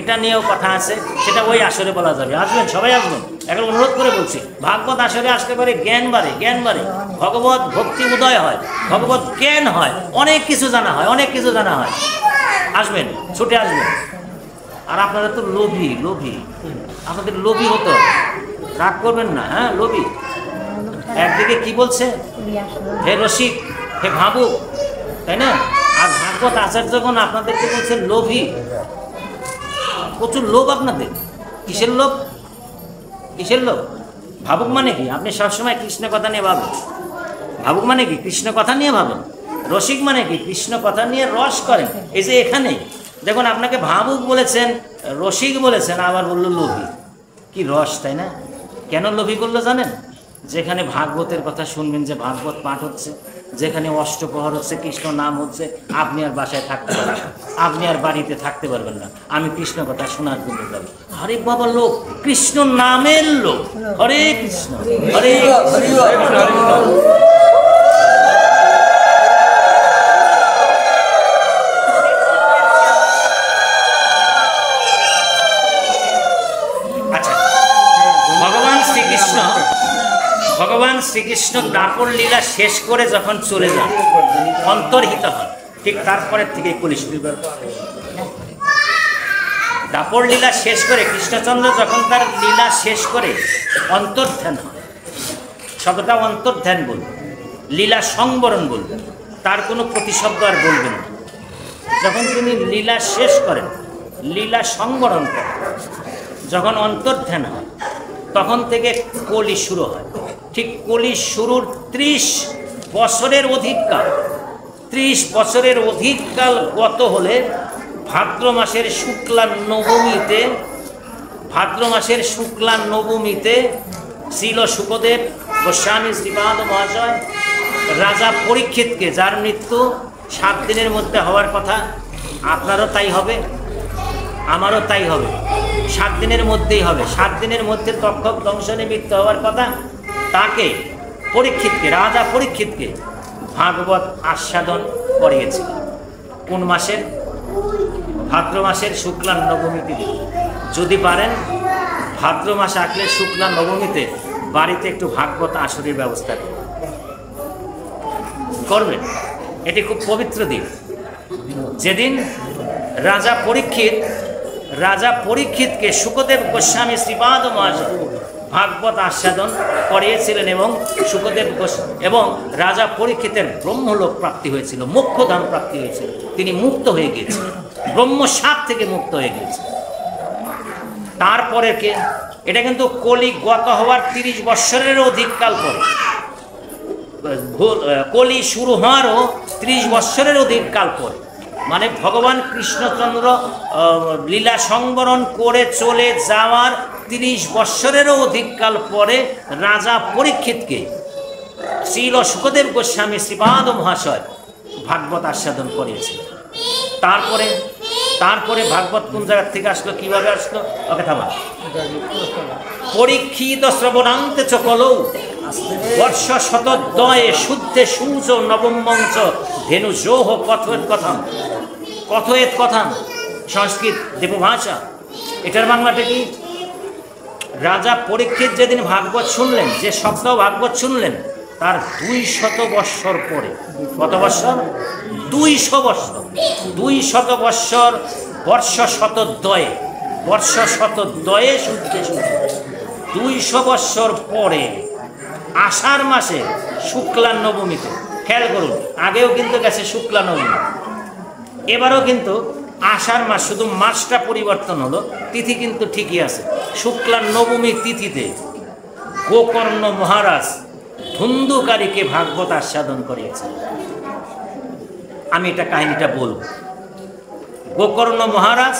এটা নিয়েও কথা আছে, সেটা ওই আসরে বলা যাবে। আসবেন, সবাই আসবেন। এখন অনুরোধ করে বলছি, ভাগবত আসরে আসতে পারে, জ্ঞান বাড়ে, জ্ঞান বাড়ে, ভগবত ভক্তি উদয় হয়, ভগবত জ্ঞান হয়, অনেক কিছু জানা হয়, অনেক কিছু জানা হয়। আসবেন, ছুটে আসবেন। আর আপনারা তো লোভী, লোভী, আপনাদের লোভী হতো, রাগ করবেন না। হ্যাঁ, লোভী। একদিকে কি বলছে? হে রসিক, হে ভাবুক, তাই না? আর ভাগবত আচার্যগণ আপনাদেরকে বলছে লোভী। প্রচুর লোভ আপনাদের। কিসের লোভ? কিসের লোভ? ভাবুক মানে কি? আপনি সবসময় কৃষ্ণ কথা নিয়ে ভাবেন। ভাবুক মানে কি? কৃষ্ণ কথা নিয়ে ভাবেন। রসিক মানে কি? কৃষ্ণ কথা নিয়ে রস করেন। এই যে এখানেই দেখুন, আপনাকে ভাবুক বলেছেন, রসিক বলেছেন, আবার বললো লোভী। কি রস, তাই না? কেন লোভী বললো জানেন? যেখানে ভাগবতের কথা শুনবেন, যে ভাগবত পাঠ হচ্ছে, যেখানে অষ্টপ্রহর হচ্ছে, কৃষ্ণ নাম হচ্ছে, আপনি আর বাসায় থাকতে পারবেন না, আপনি আর বাড়িতে থাকতে পারবেন না। আমি কৃষ্ণ কথা শোনার জন্য যাবো। হরে বাবা, লোক কৃষ্ণ নামের লোক। হরে কৃষ্ণ, হরে কৃষ্ণ। ভগবান শ্রীকৃষ্ণ দাপর লীলা শেষ করে যখন চলে যান, অন্তর্হিত হন, ঠিক তারপরের থেকে কলি শুরু। দাপর লীলা শেষ করে কৃষ্ণচন্দ্র যখন তার লীলা শেষ করে অন্তর্ধান হয়, শব্দটা অন্তর্ধান বলবে, লীলা সংবরণ বলবে, তার কোনো প্রতিশব্দ আর বলবেন না। যখন তিনি লীলা শেষ করেন, লীলা সংবরণ করেন, যখন অন্তর্ধান হয়, তখন থেকে কলি শুরু হয়। ঠিক কলি শুরুর 30 বছরের অধিককাল, 30 বছরের অধিককাল গত হলে ভাদ্র মাসের শুক্লা নবমীতে, ভাদ্র মাসের শুক্লা নবমীতে শ্রীল সুখদেব গোস্বামী শ্রীপাদ মহাশয় রাজা পরীক্ষিতকে, যার মৃত্যু 7 দিনের মধ্যে হওয়ার কথা, আপনারও তাই হবে, আমারও তাই হবে, 7 দিনের মধ্যেই হবে, 7 দিনের মধ্যে তক্ষক দংশনে মৃত্যু হওয়ার কথা, তাকে পরীক্ষিতকে, রাজা পরীক্ষিতকে ভাগবত আস্বাদন করিয়েছিল। কোন মাসের? ভাদ্র মাসের শুক্লা নবমীতে। যদি পারেন ভাদ্র মাস আসলে শুক্লা নবমীতে বাড়িতে একটু ভাগবত আসরের ব্যবস্থা করবেন। এটি খুব পবিত্র দিন, যেদিন রাজা পরীক্ষিতকে সুখদেব গোস্বামী শ্রীপাদ মহাশয় ভাগবত আস্বাদন করিয়েছিলেন, এবং সুখদেব এবং রাজা পরীক্ষিতের ব্রহ্মলোক প্রাপ্তি হয়েছিল, মোক্ষধাম প্রাপ্তি হয়েছিল। তিনি মুক্ত হয়ে গিয়েছিলেন, ব্রহ্মসাপ থেকে মুক্ত হয়ে গিয়েছিলেন। তারপরে কে, এটা কিন্তু কলি গত হওয়ার 30 বৎসরেরও অধিক কাল পরে, কলি শুরু হওয়ারও 30 বৎসরের অধিক কাল পরে। মানে ভগবান কৃষ্ণচন্দ্র লীলা সংবরণ করে চলে যাওয়ার 30 বৎসরেরও অধিক কাল পরে রাজা পরীক্ষিতকে শ্রীল সুখদেব গোস্বামী শ্রীপাদ মহাশয় ভাগবত আস্বাদন করিয়েছিল। তারপরে ভাগবত কোন জায়গার থেকে আসলো, কিভাবে আসলো, ওকে থামা। পরীক্ষিত শ্রবণান্তে চকলৌ বর্ষ শতদ্বয়ে শুদ্ধে সূচ নবম মঞ্চ ধেনু জোহ কথয়েত কথান সংস্কৃত দেবভাষা। এটার বাংলাটা কি? রাজা পরীক্ষিত যেদিন ভাগবত শুনলেন, যে সপ্তাহ ভাগবত শুনলেন, তার 200 বৎসর পরে, কত বৎসর? 200 বৎসর। 200 বৎসর বর্ষ শতদ্বয়ে শুদ্ধে 200 বৎসর পরে আষাঢ় মাসে শুক্লা নবমীতে, খেয়াল করুন, আগেও কিন্তু গেছে শুক্লা নবমী, এবারও কিন্তু আষাঢ় মাস, শুধু মাসটা পরিবর্তন হলো, তিথি কিন্তু ঠিকই আছে। শুক্লা নবমী তিথিতে গোকর্ণ মহারাজ ধুন্ধুকারীকে ভাগবত আস্বাদন করিয়েছেন। আমি এটা কাহিনীটা বলব। গোকর্ণ মহারাজ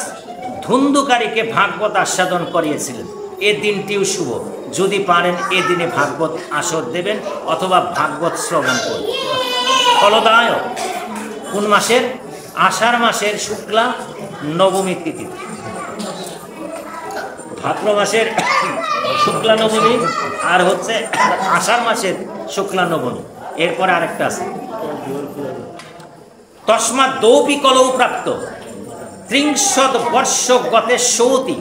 ধুন্ধুকারীকে ভাগবত আস্বাদন করিয়েছিলেন। এ দিনটিও শুভ, যদি পারেন এ দিনে ভাগবত আসর দেবেন অথবা ভাগবত শ্রবণ করবেন। ফলদায়ক। কোন মাসের? আষাঢ় মাসের শুক্লা নবমী তিথি, ভাদ্র মাসের শুক্লা নবমী, আর হচ্ছে আষাঢ় মাসের শুক্লা নবমী। এরপরে আরেকটা আছে, তস্মাৎ দৌপি কলৌ প্রাপ্ত 30 বর্ষ গতে সৌতি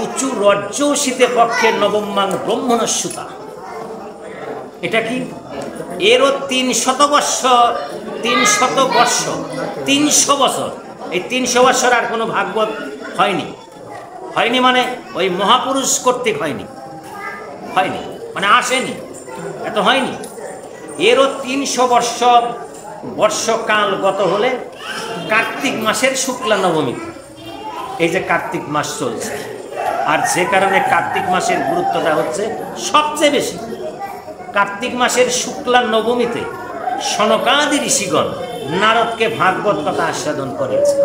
উঁচু রজ্জৌষিতে পক্ষে নবম্যাং ব্রহ্মণস্যুতা। এটা কি? এরও 300 বৎসর, 300 বছর। এই 300 বছর আর কোনো ভাগবত হয়নি। মানে ওই মহাপুরুষ কর্তৃক হয়নি, মানে আসেনি, এত হয়নি। এরও 300 বর্ষকাল গত হলে কার্তিক মাসের শুক্লা নবমী, এই যে কার্তিক মাস চলছে, আর যে কারণে কার্তিক মাসের গুরুত্বটা হচ্ছে সবচেয়ে বেশি, কার্তিক মাসের শুক্লা নবমীতে সনকাদি ঋষিগণ নারদকে ভাগবত কথা আস্বাদন করেছে।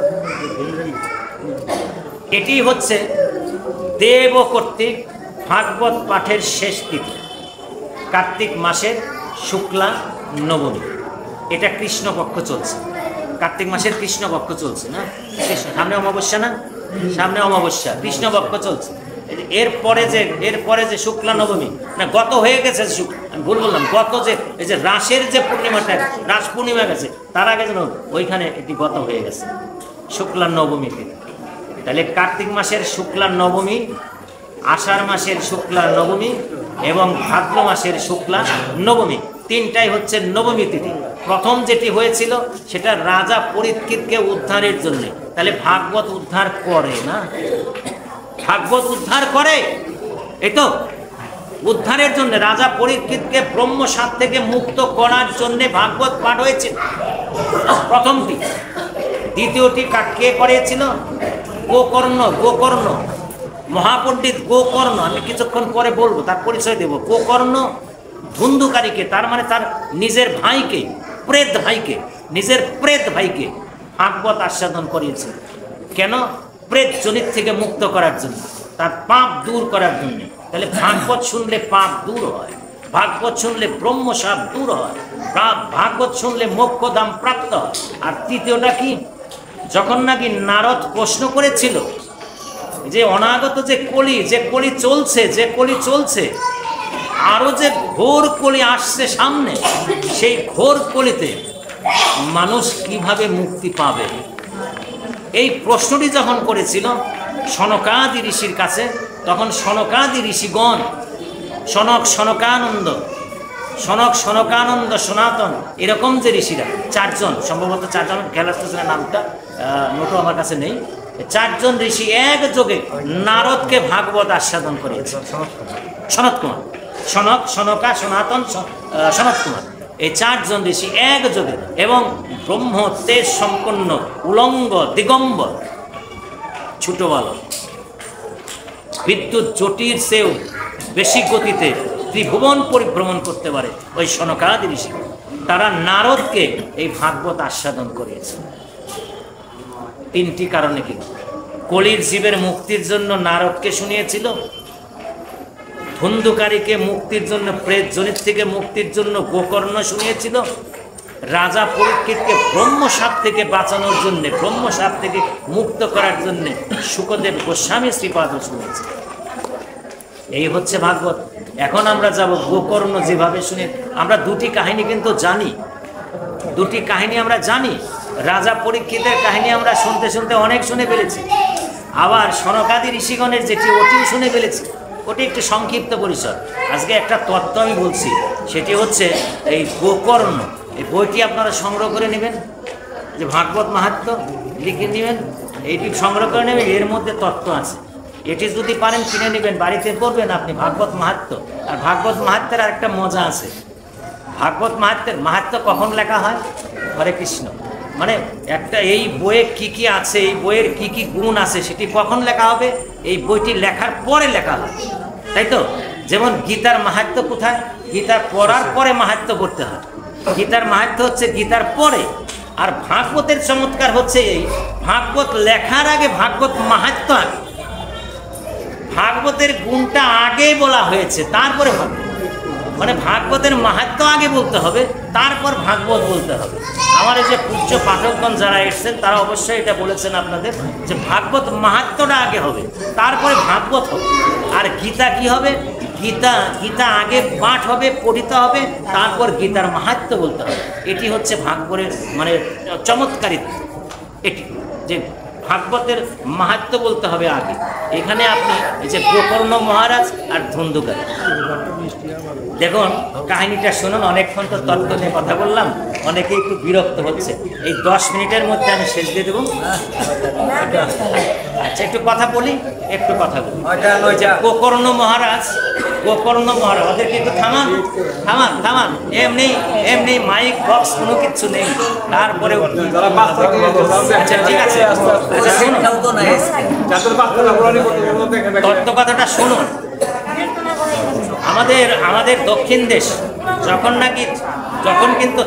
এটি হচ্ছে দেব কর্তৃক ভাগবত পাঠের শেষ তিথি, কার্তিক মাসের শুক্লা নবমী। এটা কৃষ্ণপক্ষ চলছে, কার্তিক মাসের কৃষ্ণপক্ষ চলছে না, সামনে অমাবস্যা না, সামনে অমাবস্যা, কৃষ্ণপক্ষ চলছে। এরপরে যে শুক্লা নবমী না, গত হয়ে গেছে, আমি ভুল বললাম, গত যে এই যে রাসের যে পূর্ণিমাটা, রাস পূর্ণিমা গেছে, তার আগে যেন ওইখানে এটি গত হয়ে গেছে শুক্লা নবমী তিথি। তাহলে কার্তিক মাসের শুক্লা নবমী, আষাঢ় মাসের শুক্লা নবমী এবং ভাদ্র মাসের শুক্লা নবমী, তিনটাই হচ্ছে নবমী তিথি। প্রথম যেটি হয়েছিল সেটা রাজা পরীক্ষিতকে উদ্ধারের জন্য। তাহলে ভাগবত উদ্ধার করে না, ভাগবত উদ্ধার করে, এই তো উদ্ধারের জন্য রাজা পরীক্ষিতকে ব্রহ্মসাপ থেকে মুক্ত করার জন্য ভাগবত পাঠ হয়েছে প্রথমটি। দ্বিতীয়টি কে করেছিল? গোকর্ণ মহাপণ্ডিত গোকর্ণ, আমি কিছুক্ষণ পরে বলবো, তার পরিচয় দেব। গোকর্ণ ধুন্ধুকারীকে, তার মানে তার নিজের ভাইকে, নিজের প্রেত ভাইকে ভাগবত আস্বাদন করিয়েছে। কেন? প্রেত জনিত থেকে মুক্ত করার জন্য, তার পাপ দূর করার জন্য। তাহলে ভাগবত শুনলে পাপ দূর হয়, ভাগবত শুনলে ব্রহ্মসাপ দূর হয়, ভাগবত শুনলে মোক্ষধাম প্রাপ্ত হয়। আর তৃতীয়টা কি? যখন নাকি নারদ প্রশ্ন করেছিল যে অনাগত যে কলি চলছে, আরো যে ঘোর কলি আসছে সামনে, সেই ঘোর কলিতে মানুষ কিভাবে মুক্তি পাবে, এই প্রশ্নটি যখন করেছিল সনকাদি ঋষির কাছে, তখন সনকাদি ঋষিগণ সনকানন্দ, সনাতন, এরকম যে ঋষিরা, 4 জন, সম্ভবত 4 জন, খেয়াল আসতেছে নামটা, নোটও আমার কাছে নেই, 4 জন ঋষি একযোগে নারদকে ভাগবত আস্বাদন করিয়েছে। সনত কুমার, সনকা, সনাতন, সনত কুমার, এই 4 জন ঋষি একযোগে, এবং ব্রহ্ম তেজ সম্পন্ন উলঙ্গ দিগম্বর ছোট বালক বিদ্যুৎ জটির চেয়েও বেশি গতিতে ত্রিভুবন পরিভ্রমণ করতে পারে ওই সনকাদি ঋষি। তারা নারদকে এই ভাগবত আস্বাদন করিয়েছে তিনটি কারণে। কিন্তু কলির জীবের মুক্তির জন্য নারদকে শুনিয়েছিল, ধুন্ধুকারীকে মুক্তির জন্য, প্রেত জনিত থেকে মুক্তির জন্য গোকর্ণ শুনিয়েছিল, রাজা পরীক্ষিতকে ব্রহ্মসাপ থেকে বাঁচানোর জন্য, ব্রহ্মসাপ থেকে মুক্ত করার জন্য শুকদেব গোস্বামী শ্রীপাদ শুনেছে। এই হচ্ছে ভাগবত। এখন আমরা যাব গোকর্ণ যেভাবে শুনে, আমরা দুটি কাহিনী কিন্তু জানি, দুটি কাহিনী আমরা জানি। রাজা পরীক্ষিতের কাহিনী আমরা শুনতে শুনতে অনেক শুনে ফেলেছি, আবার সনকাদি ঋষিগণের যেটি ওটিও শুনে ফেলেছি, ওটি একটি সংক্ষিপ্ত পরিসর। আজকে একটা তত্ত্ব আমি বলছি, সেটি হচ্ছে এই গোকর্ণ। এই বইটি আপনারা সংগ্রহ করে নেবেন, যে ভাগবত মাহাত্ম্য লিখে নেবেন, এইটি সংগ্রহ করে নেবেন। এর মধ্যে তত্ত্ব আছে, এটি যদি পারেন কিনে নেবেন, বাড়িতে পড়বেন আপনি ভাগবত মাহাত্ম্য। আর ভাগবত মাহাত্ম্যের আরেকটা মজা আছে, ভাগবত মাহাত্ম্যের মাহাত্ম্য কখন লেখা হয়? হরে কৃষ্ণ, মানে একটা এই বইয়ে কি কি আছে, এই বইয়ের কি কি গুণ আছে, সেটি কখন লেখা হবে? এই বইটি লেখার পরে লেখা হয়, তাই তো? যেমন গীতার মাহাত্ম্য কোথায়? গীতা পড়ার পরে মাহাত্ম্য করতে হয়। গীতার মাহাত্ম্য হচ্ছে গীতার পরে। আর ভাগবতের চমৎকার হচ্ছে এই, ভাগবত লেখার আগে ভাগবত মাহাত্ম্য আগে, ভাগবতের গুণটা আগে বলা হয়েছে, তারপরে ভাগবত। মানে ভাগবতের মাহাত্ম্য আগে বলতে হবে, তারপর ভাগবত বলতে হবে। আমার এই যে পূজ্য পাঠকগণ যারা এসেছেন তারা অবশ্যই এটা বলেছেন আপনাদের, যে ভাগবত মাহাত্ম্যটা আগে হবে, তারপরে ভাগবত হবে। আর গীতা কি হবে? গীতা আগে পাঠ হবে, পঠিত হবে, তারপর গীতার মাহাত্ম্য বলতে হবে। এটি হচ্ছে ভাগবতের মানে চমৎকারিত্ব, এটি যে ভাগবতের মাহাত্ম্য বলতে হবে আগে। এখানে আপনি এই যে গোকর্ণ মহারাজ আর ধুন্ধুকারী, দেখুন কাহিনীটা শুনুন। অনেকক্ষণ তো তত্ত্ব নিয়ে কথা বললাম, অনেকে একটু বিরক্ত হচ্ছে। এই 10 মিনিটের মধ্যে আমি শেষ দিয়ে দেবো। আচ্ছা, একটু কথা বলি, একটু কথা বলি। গোকর্ণ মহারাজ, ওদেরকে একটু থামান থামান থামান, এমনি এমনি মাইক বক্স কোনো কিচ্ছু নেই, তারপরে আচ্ছা ঠিক আছে, আচ্ছা শুনুন, তত্ত্ব কথাটা শুনুন। আমাদের দক্ষিণ দেশ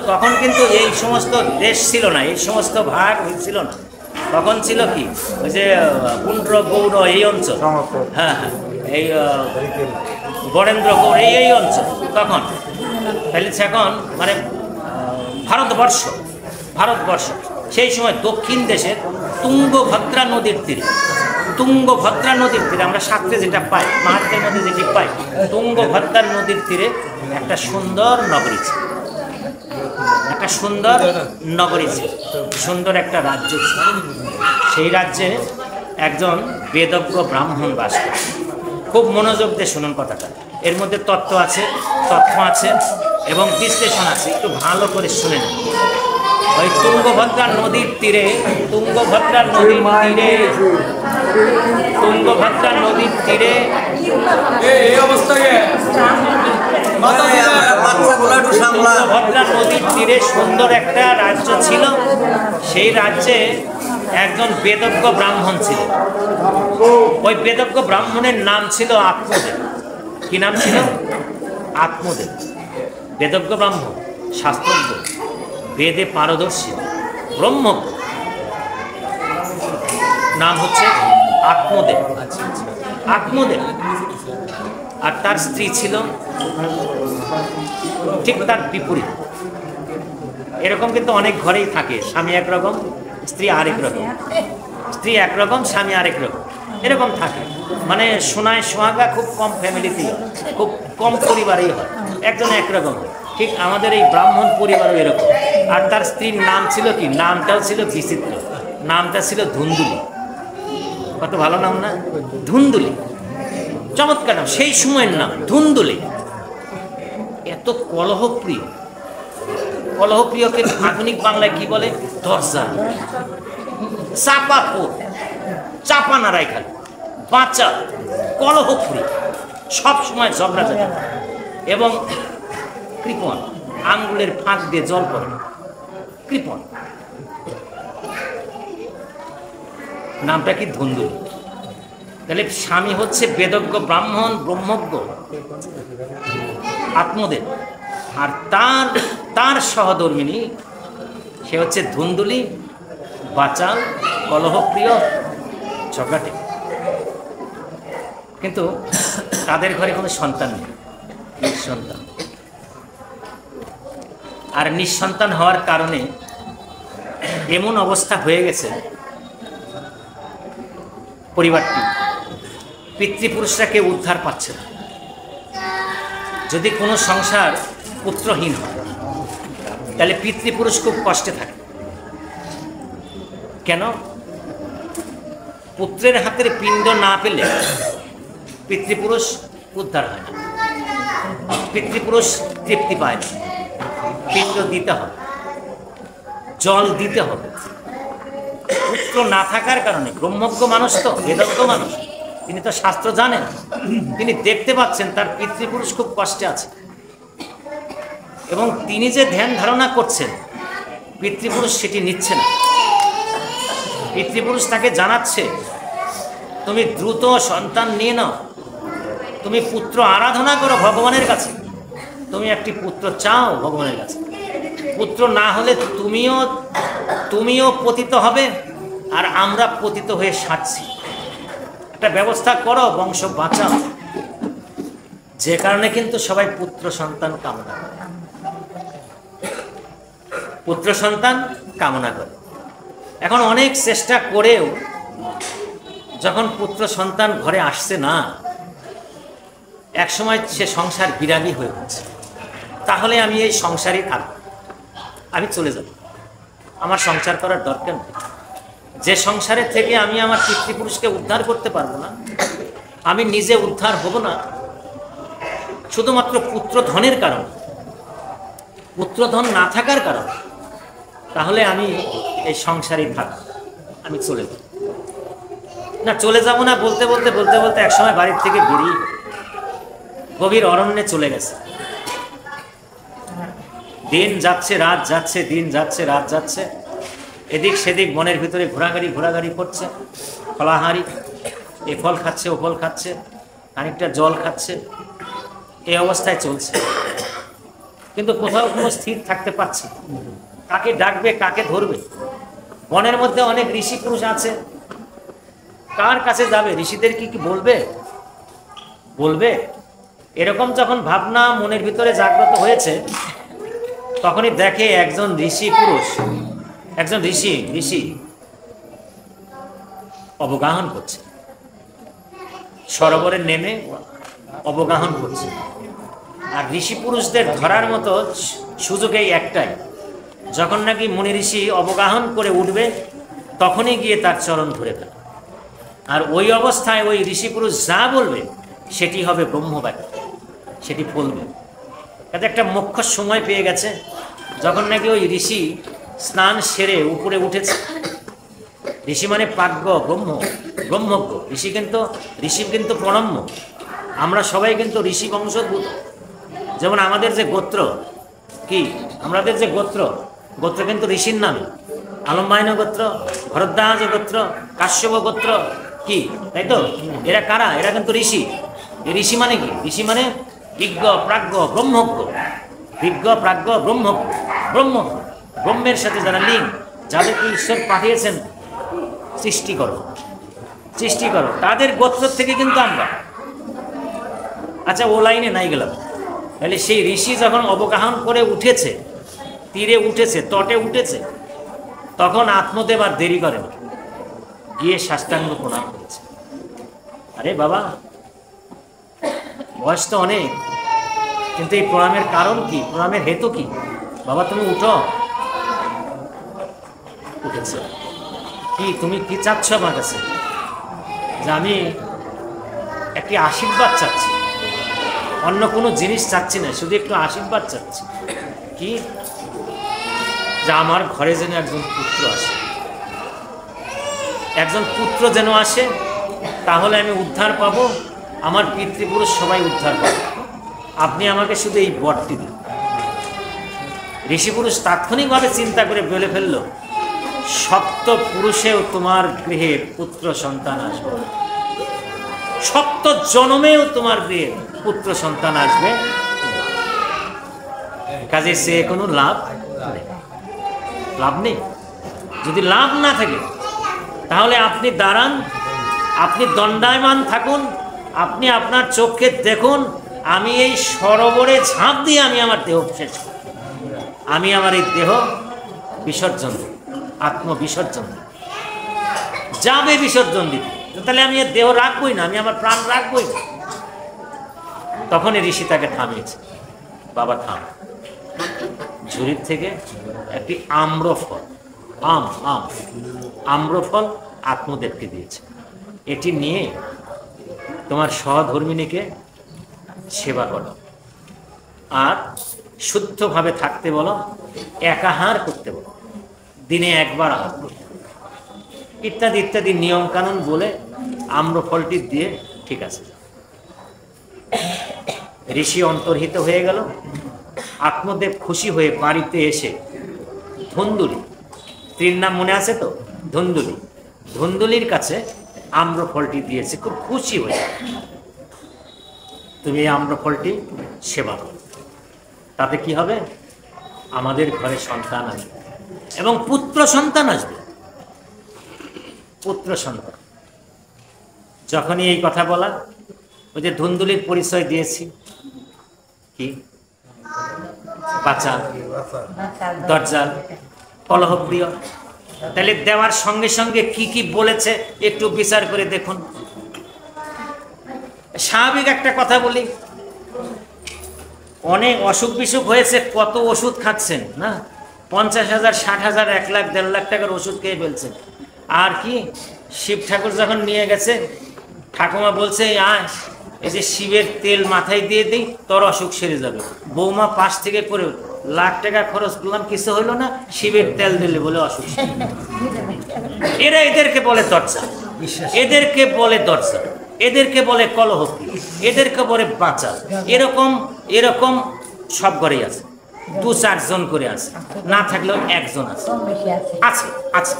তখন কিন্তু এই সমস্ত দেশ ছিল না, এই সমস্ত ভাগ ছিল না। তখন ছিল কি, ওই যে পুন্ড্র গৌড় এই অঞ্চল, হ্যাঁ হ্যাঁ, এই বরেন্দ্র গৌড় এই অঞ্চল তখন। তাহলে এখন মানে ভারতবর্ষ সেই সময় দক্ষিণ দেশের তুঙ্গভদ্রা নদীর তীরে আমরা শাস্ত্রে যেটা পাই, মাহাত্ম্যের মধ্যে যেটি পাই, তুঙ্গভদ্রা নদীর তীরে একটা সুন্দর নগরী ছিল, সুন্দর একটা রাজ্য ছিল। সেই রাজ্যে একজন বেদজ্ঞ ব্রাহ্মণ বাস করে। খুব মনোযোগ দিয়ে শুনুন কথাটা, এর মধ্যে তত্ত্ব আছে এবং বিশ্লেষণ আছে, একটু ভালো করে শুনে নিন। ওই তুঙ্গভদ্রা নদীর তীরে সুন্দর একটা রাজ্য ছিল। সেই রাজ্যে একজন বেদজ্ঞ ব্রাহ্মণ ছিল। ওই বেদজ্ঞ ব্রাহ্মণের নাম ছিল আত্মদেব। কি নাম ছিল? আত্মদেব। বেদজ্ঞ ব্রাহ্মণ, শাস্ত্রজ্ঞ, বেদে পারদর্শী, ব্রহ্ম, নাম হচ্ছে আত্মদেব। আর তার স্ত্রী ছিল ঠিক তার বিপরীত। এরকম কিন্তু অনেক ঘরেই থাকে, স্বামী একরকম, স্ত্রী আরেক রকম, স্ত্রী একরকম, স্বামী আরেক রকম, এরকম থাকে। মানে সোনায় সোহাগা খুব কম ফ্যামিলিতেই, খুব কম পরিবারেই হয়, একজন একরকম। ঠিক আমাদের এই ব্রাহ্মণ পরিবারও এরকম। আর তার স্ত্রীর নাম ছিল কি, নামটাও ছিল বিচিত্র, নামটা ছিল ধুন্দুলি। কত ভালো নাম না, ধুন্দুলি, চমৎকার নাম, সেই সময়ের নাম ধুন্দুলি। এত কলহপ্রিয়কে আধুনিক বাংলায় কি বলে? দরজা, চাপা নাড়াই, খালি বাঁচা, কলহপ্রিয়, সব সময় ঝগড়াঝাটি এবং কৃপণ, আঙ্গুলের ফাঁক দিয়ে জল পড়ে, কৃপণ। নামটা কি? ধুন্দুলি। তাহলে স্বামী হচ্ছে বেদজ্ঞ ব্রাহ্মণ, ব্রহ্মজ্ঞ আত্মদেব, আর তার সহধর্মিনী সে হচ্ছে ধুন্দুলি, বাচাল, কলহপ্রিয়, ঝগড়াটে। কিন্তু তাদের ঘরে কোনো সন্তান নেই, নিঃসন্তান। আর নিঃসন্তান হওয়ার কারণে এমন অবস্থা হয়ে গেছে পরিবারটি, পিতৃপুরুষরা কেউ উদ্ধার পাচ্ছে না। যদি কোনো সংসার পুত্রহীন হয় তাহলে পিতৃপুরুষ খুব কষ্টে থাকে। কেন? পুত্রের হাতের পিণ্ড না পেলে পিতৃপুরুষ উদ্ধার হয় না, পিতৃপুরুষ তৃপ্তি পায় না। পিণ্ড দিতে হবে, জল দিতে হবে। পুত্র না থাকার কারণে, ব্রহ্মজ্ঞ মানুষ তো, বেদজ্ঞ মানুষ, তিনি তো শাস্ত্র জানেন, তিনি দেখতে পাচ্ছেন তার পিতৃপুরুষ খুব কষ্টে আছে, এবং তিনি যে ধ্যান ধারণা করছেন পিতৃপুরুষ সেটি নিচ্ছে না। পিতৃপুরুষ তাকে জানাচ্ছে, তুমি দ্রুত সন্তান নিয়ে নাও, তুমি পুত্র আরাধনা করো ভগবানের কাছে, তুমি একটি পুত্র চাও ভগবানের কাছে। পুত্র না হলে তুমিও পতিত হবে, আর আমরা পতিত হয়ে সারছি। একটা ব্যবস্থা করো, বংশ বাঁচাও। যে কারণে কিন্তু সবাই পুত্র সন্তান কামনা করে, পুত্র সন্তান কামনা করে। এখন অনেক চেষ্টা করেও যখন পুত্র সন্তান ঘরে আসছে না, এক সময় সে সংসার বিরাগী হয়ে উঠছে। তাহলে আমি এই সংসারই থাকবো, আমি চলে যাব, আমার সংসার করার দরকার নেই। যে সংসারের থেকে আমি আমার পিতৃপুরুষকে উদ্ধার করতে পারবো না, আমি নিজে উদ্ধার হব না, শুধুমাত্র পুত্রধনের কারণ, পুত্রধন না থাকার কারণ, তাহলে আমি এই সংসারই থাকবো, আমি চলে যাব না। চলে যাব না বলতে বলতে বলতে বলতে একসময় বাড়ির থেকে বেরিয়ে গভীর অরণ্যে চলে গেছে। দিন যাচ্ছে রাত যাচ্ছে, দিন যাচ্ছে রাত যাচ্ছে, এদিক সেদিক বনের ভিতরে ঘোরাঘুরি করছে, ফলাহারি, এ ফল খাচ্ছে, ও ফল খাচ্ছে, খানিকটা জল খাচ্ছে, এই অবস্থায় চলছে। কিন্তু কোথাও কোনো স্থির থাকতে পারছে, কাকে ডাকবে, কাকে ধরবে? বনের মধ্যে অনেক ঋষি পুরুষ আছে, কার কাছে যাবে? ঋষিদের কি বলবে? এরকম যখন ভাবনা মনের ভিতরে জাগ্রত হয়েছে, তখনই দেখে একজন ঋষি পুরুষ, একজন ঋষি অবগাহন করছে, সরোবরে নেমে অবগাহন করছে। আর ঋষি পুরুষদের ধরার মতো সুযোগ এই একটাই, যখন নাকি মুনি ঋষি অবগাহন করে উঠবে তখনই গিয়ে তার চরণ ধরে ফেলে। আর ওই অবস্থায় ওই ঋষি পুরুষ যা বলবে সেটি হবে ব্রহ্মবাক্য, সেটি ফলবে। এতে একটা মুখ্য সময় পেয়ে গেছে, যখন নাকি ওই ঋষি স্নান সেরে উপরে উঠেছে। ঋষি মানে প্রাজ্ঞ, ব্রহ্মজ্ঞ। ঋষি কিন্তু প্রণম্য। আমরা সবাই কিন্তু ঋষি বংশোদ্ভূত। যেমন আমাদের যে গোত্র, আমাদের যে গোত্র কিন্তু ঋষির নামে। আলম্বায়ন গোত্র, ভরদ্বাজ গোত্র, কাশ্যপ গোত্র, তাই তো? এরা কারা? এরা কিন্তু ঋষি। এই ঋষি মানে কি? ঋষি মানে বিজ্ঞ, প্রাজ্ঞ, ব্রহ্মজ্ঞ। বিজ্ঞ, প্রাজ্ঞ, ব্রহ্মজ্ঞ। ব্রহ্মের সাথে যারা লিঙ্ক, যাদেরকে ঈশ্বর পাঠিয়েছেন সৃষ্টি করো, তাদের গোত্র থেকে কিন্তু আমরা। আচ্ছা, ও লাইনে নাই গেলাম। তাহলে সেই ঋষি যখন অবগাহন করে উঠেছে, তীরে উঠেছে, তটে উঠেছে, তখন আত্মদেব আর দেরি করেন, গিয়ে সাষ্টাঙ্গ প্রণাম করেছে। আরে বাবা, বয়স তো অনেক, কিন্তু এই প্রণামের কারণ কি? প্রণামের হেতু কি? বাবা তুমি উঠো। উঠেছে। তুমি কি চাচ্ছ আমার কাছে? যে আমি একটি আশীর্বাদ চাচ্ছি, অন্য কোনো জিনিস চাচ্ছি না, শুধু একটু আশীর্বাদ চাচ্ছি। কি? যে আমার ঘরে যেন একজন পুত্র আসে, একজন পুত্র যেন আসে, তাহলে আমি উদ্ধার পাবো, আমার পিতৃপুরুষ সবাই উদ্ধার পাবে। আপনি আমাকে শুধু এই বরটি দিন। ঋষি পুরুষ তাৎক্ষণিকভাবে চিন্তা করে বলে ফেলল, সপ্ত পুরুষেও তোমার গৃহে পুত্র সন্তান আসবে। সপ্তম জন্মেও তোমার দিয়ে পুত্র সন্তান আসবে, কাজে সে কোনো লাভ নেই। লাভ নেই। যদি লাভ না থাকে তাহলে আপনি দাঁড়ান, আপনি দণ্ডায়মান থাকুন, আপনি আপনার চোখকে দেখুন, আমি এই সরোবরে ঝাঁপ দিয়ে আমি আমার দেহ শেষ করি, আমি আমার এই দেহ বিসর্জন দিই, আত্মবিসর্জন দিই, যাবে বিসর্জন দিতে, তাহলে আমি এর দেহ রাখবই না, আমি আমার প্রাণ রাখবই না। তখন এই ঋষি তাকে থামিয়েছে, বাবা থাম। ঝুড়ির থেকে একটি আম্রফল, আম্রফল আত্মদেবকে দিয়েছে, এটি নিয়ে তোমার সহধর্মিনীকে সেবা করো, আর শুদ্ধভাবে থাকতে বলো, একাহার করতে বলো, দিনে একবার আহার করতে, ইত্যাদি ইত্যাদি নিয়ম কানুন বলে আম্রফলটি দিয়ে ঠিক আছে। ঋষি অন্তর্হিত হয়ে গেল। আত্মদেব খুশি হয়ে বাড়িতে এসে ধুন্দুলি, স্ত্রীর নাম মনে আছে তো, ধুন্দুলি, ধুন্দুলির কাছে আম্রফলটি দিয়েছে, খুব খুশি হয়ে, তুমি এই আম্রফলটি সেবা করো, তাতে কি হবে, আমাদের ঘরে সন্তান আসবে এবং পুত্র সন্তান আসবে, পুত্র সন্তান। যখনই এই কথা বলা, ওই যে ধুন্দুলির পরিচয় দিয়েছি, কি বাচাল, দরজাল, কলহপ্রিয়, তাহলে দেওয়ার সঙ্গে সঙ্গে কি কি বলেছে একটু বিচার করে দেখুন। স্বাভাবিক একটা কথা বলি, অনেক অসুখ বিসুখ হয়েছে, কত ওষুধ খাচ্ছেন না, 50,000, 60,000, 1 লাখ, 1.5 লাখ টাকার ওষুধ খেয়ে ফেলছেন। আর কি, শিব ঠাকুর যখন নিয়ে গেছে, ঠাকুমা বলছে আয় এই যে শিবের তেল মাথায় দিয়ে দিই, তোর অসুখ সেরে যাবে। বৌমা পাশ থেকে করে লাখ টাকা খরচ করলাম, কিছু হইলো না, শিবের তেল দিলে বলে অসুখ। এরা এদেরকে বলে দরজা, এদেরকে বলে দরজা, এদেরকে বলে কলহপি, এদেরকে বলে বাঁচা। এরকম এরকম সব ঘরেই আছে, 2-4 জন করে আছে, না থাকলেও একজন আছে, আছে আছে।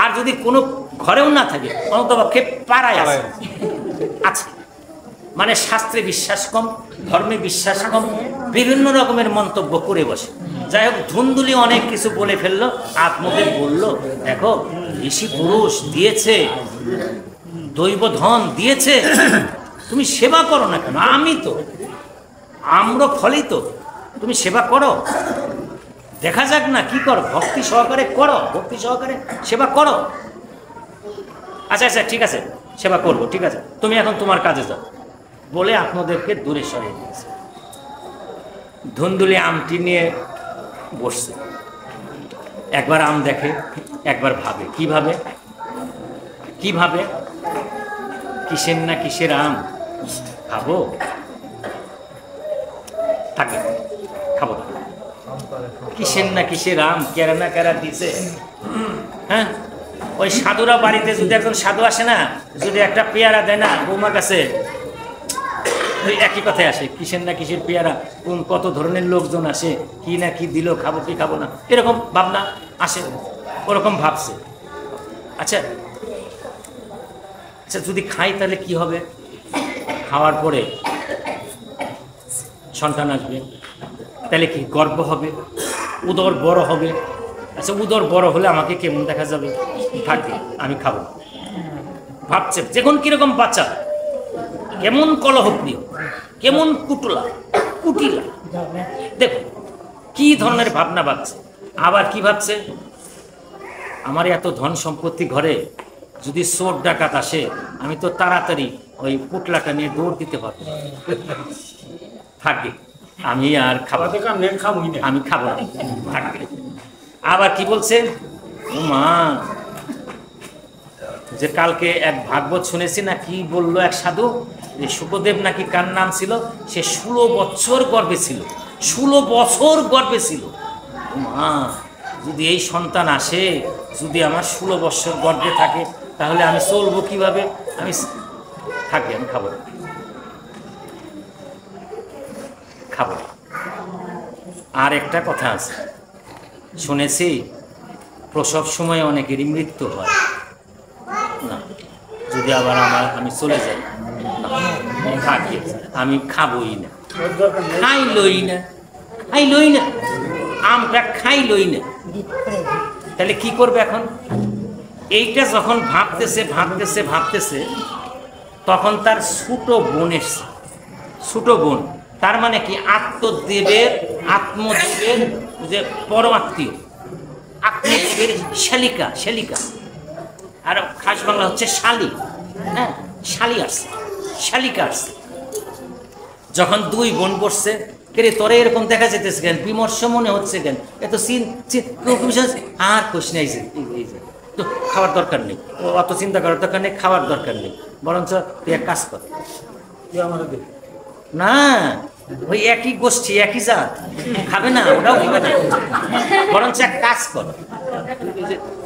আর যদি কোনো ঘরেও না থাকে, অন্ততপক্ষে পাড়ায় আছে, আছে। মানে শাস্ত্রে বিশ্বাস কম, ধর্মে বিশ্বাস কম, বিভিন্ন রকমের মন্তব্য করে বসে। যাই হোক, ধুন্দুলি অনেক কিছু বলে ফেললো, আত্মদেব বলল, দেখো ঋষি পুরুষ দিয়েছে, দৈব ধন দিয়েছে, তুমি সেবা করো না কেন? আমি তো আম্রফলই তো, তুমি সেবা করো, দেখা যাক না কি করো, ভক্তি সহকারে করো, ভক্তি সহকারে সেবা করো। আচ্ছা আচ্ছা ঠিক আছে, সেবা করবো, ঠিক আছে, তুমি এখন তোমার কাজে যাও বলে আত্মদেবকে দূরে সরিয়ে দিয়েছে। ধুন্দুলি আমটি নিয়ে বসছে, একবার আম দেখে, একবার ভাবে, কিভাবে কিভাবে কিসের না কিসের আম খাবো, থাকে খাবো না, কিসের না কিসের আম, কেরা না কেরা দিছে। হ্যাঁ, ওই সাধুরা বাড়িতে যদি একজন সাধু আসে না, যদি একটা পেয়ারা দেয় না বৌমার কাছে, ওই একই কথায় আসে, কিসের না কিসের পেয়ারা, কোন কত ধরনের লোকজন আসে, কি না কি দিল, খাবো কি খাবো না, এরকম ভাবনা আসে, ওরকম ভাবছে। আচ্ছা আচ্ছা, যদি খাই তাহলে কি হবে? খাওয়ার পরে সন্তান আসবে, তাহলে কি গর্ব হবে, উদর বড় হবে। আচ্ছা, উদর বড় হলে আমাকে কেমন দেখা যাবে? থাকে, আমি খাবো না। ভাবছে যখন কিরকম বাচ্চা, কেমন কলহপ্রিয়, কেমন কুটিলা, দেখো কি ধরনের ভাবনা ভাবছে। আবার কি ভাবছে, আমার এত ধন সম্পত্তি ঘরে, যদি চোর ডাকাত আসে, আমি তো তাড়াতাড়ি ওই পুটলাটা নিয়ে দৌড় দিতে পারবো, থাকবে, আমি আর খাবো, আমি খাবো না, থাকবে। আবার কি বলছে, ও মা, যে কালকে এক ভাগবত শুনেছি না, কি বললো এক সাধু, যে শুকদেব নাকি কার নাম ছিল, সে 16 বছর গর্ভে ছিল, 16 বছর গর্ভে ছিল। মা, যদি এই সন্তান আসে, যদি আমার 16 বছর গর্ভে থাকে, তাহলে আমি চলবো কিভাবে? আমি থাকবে, আমি খাবো খাবো। আর একটা কথা আছে, শুনেছি প্রসব সময় অনেকেরই মৃত্যু হয় না, যদি আবার আমি চলে যাই, থাকে আমি খাবই না, খাইলই না, আমটা খাইলই না। তাহলে কি করবে এখন? এইটা যখন ভাবতেছে তখন তার ছোট বোন এসছে। ছোট বোন তার মানে কি? আত্মদেবের যে পরমাত্মীয়, আত্মদেবের শালিকা, আর খাস বাংলা হচ্ছে শালি। হ্যাঁ, শালিকা আসছে। যখন দুই বোন বসছে, কে তোরে এরকম দেখা যেতেছে কেন, বিমর্ষ মনে হচ্ছে কেন, এত আর কোশ নাই, তো খাওয়ার দরকার নেই, অত চিন্তা করার দরকার নেই, খাওয়ার দরকার নেই, বরঞ্চ তুই এক কাজ কর, না ওই একই গোষ্ঠী একই জাত খাবে না, ওটাও খাবে না, বরঞ্চ এক কাজ কর,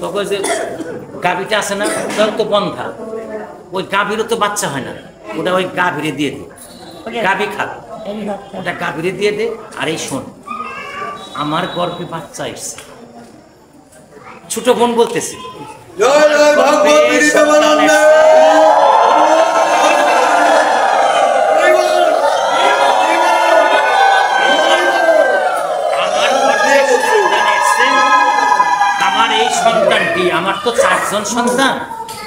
তখন যে গাভীটা আছে না, ওটাও তো বন্ধা, ওই গাভীরও তো বাচ্চা হয় না, ওটা ওই গাভীরে দিয়ে দে, গাভী খাবে, ওটা গাভীরে দিয়ে দে। আর এই শোন, আমার গর্ভে বাচ্চা এসছে। ছোট বোন বলতেছে, আমার এই সন্তানটি, আমার তো 4 জন সন্তান।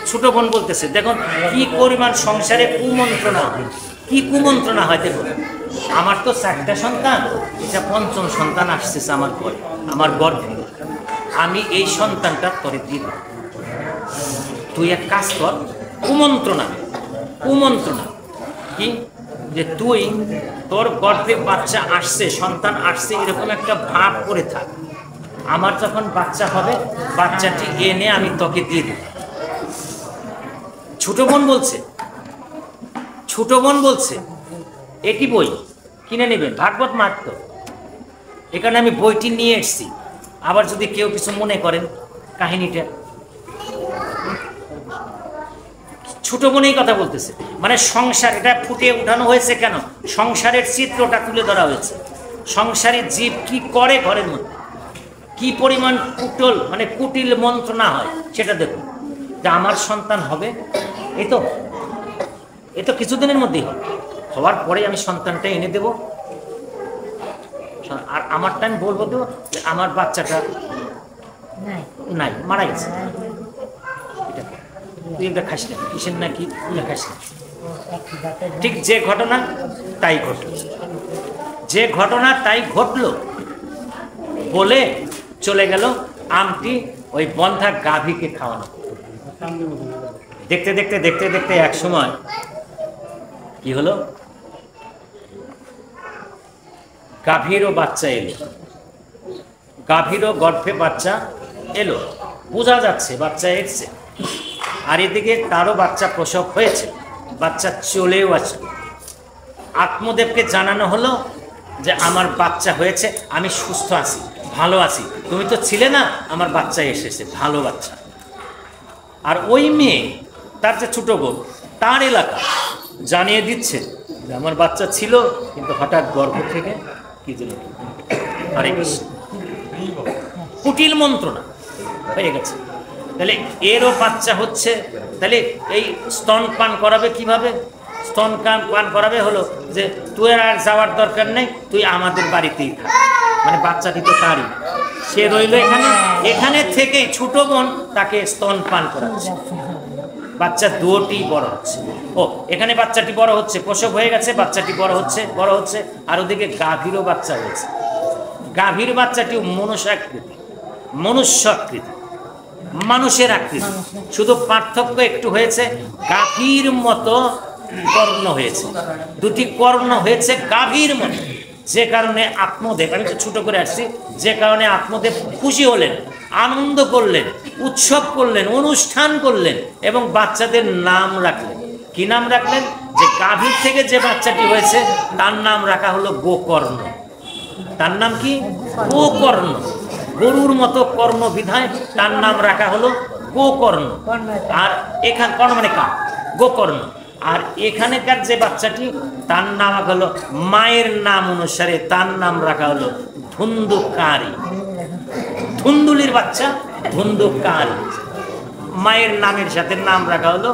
ছোট বোন বলতেছে, দেখুন কি পরিমাণ সংসারে কি কুমন্ত্রণা হয়। দেখুন আমার তো 4টা সন্তান, এটা 5ম সন্তান আসতেছে আমার ঘরে, আমার গর্ভে। আমি এই সন্তানটা তোরে দিয়ে দেব, তুই এক কাজ কর, কুমন্ত্রণা কি, যে তুই তোর গর্ভে বাচ্চা আসছে, সন্তান আসছে, এরকম একটা ভাব করে থাক। আমার যখন বাচ্চা হবে, বাচ্চাটি এনে আমি তোকে দিয়ে দেব। ছোট বোন বলছে এটি বই কিনে নেবেন, ভাগবত মাহাত্ম, এখানে আমি বইটি নিয়ে এসেছি। আবার যদি কেউ কিছু মনে করেন কাহিনীটা, ছোট বোনই কথা বলতেছে, মানে সংসার এটা ফুটে উঠানো হয়েছে কেন, সংসারের চিত্রটা তুলে ধরা হয়েছে। সংসারের জীব কি করে, ঘরের মধ্যে কি পরিমাণ কুটিল মন্ত্রণা হয়, সেটা দেখুন। যে আমার সন্তান হবে, এ তো কিছুদিনের মধ্যেই হবে, হওয়ার পরে আমি সন্তানটা এনে দেব, আর আমারটা আমি বলবো তো যে আমার বাচ্চাটা নাই, মারা গেছে, তুই এটা খাস না, কিসের নাকি খাস না। ঠিক যে ঘটনা তাই ঘটলো বলে চলে গেল আমটি ওই বন্ধা গাভীকে খাওয়ানো। দেখতে দেখতে এক সময় কি হলো, গাভীরও বাচ্চা এলো, গাভীরও গর্ভে বাচ্চা এলো, বোঝা যাচ্ছে বাচ্চা এসছে। আর এদিকে তারও বাচ্চা প্রসব হয়েছে, বাচ্চা চলেও আছে। আত্মদেবকে জানানো হলো যে আমার বাচ্চা হয়েছে, আমি সুস্থ আছি, ভালো আছি, তুমি তো ছিলে না, আমার বাচ্চা এসেছে, ভালো বাচ্চা। আর ওই মেয়ে, তার যে ছোট বোন, তার এলাকা জানিয়ে দিচ্ছে যে আমার বাচ্চা ছিল, কিন্তু হঠাৎ গর্ভ থেকে কি জন্য, হরে কৃষ্ণ, কুটিল মন্ত্রণা হয়ে গেছে। তাহলে এরও বাচ্চা হচ্ছে, তাহলে এই স্তন পান করাবে কিভাবে? স্তন পান করাবে হলো যে তুই আর যাওয়ার দরকার নেই, তুই আমাদের বাড়িতেই থাক, মানে বাচ্চাটি তো তারই, সে রইল এখানে থেকে ছোট বোন তাকে স্তন পান করাচ্ছে, বাচ্চা দুটি বড় হচ্ছে। ও এখানে বাচ্চাটি বড় হচ্ছে, প্রসব হয়ে গেছে, বাচ্চাটি বড় হচ্ছে, আর ওদিকে গাভীরও বাচ্চা হয়েছে। গাভীর বাচ্চাটিও মনুষ্য আকৃতি, মানুষের আকৃতি, শুধু পার্থক্য একটু হয়েছে, গাভীর মতো কর্ণ হয়েছে, দুটি কর্ণ হয়েছে গাভীর মতো। যে কারণে আত্মদেব, আমি তো ছোট করে আসছি, যে কারণে আত্মদেব খুশি হলেন, আনন্দ করলেন, উৎসব করলেন, অনুষ্ঠান করলেন, এবং বাচ্চাদের নাম রাখলেন। কি নাম রাখলেন? যে গাভীর থেকে যে বাচ্চাটি হয়েছে তার নাম রাখা হলো গোকর্ণ। তার নাম কি? গোকর্ণ। গরুর মতো কর্ণ বিধায় তার নাম রাখা হলো গোকর্ণ। আর এখানে কর্ণ মানে কা, গোকর্ণ। আর এখানেকার যে বাচ্চাটি, তার নাম হলো, মায়ের নাম অনুসারে তার নাম রাখা হলো ধুন্দুকারী। ধুন্দুলির বাচ্চা ধুন্দুকারী, মায়ের নামের সাথে নাম রাখা হলো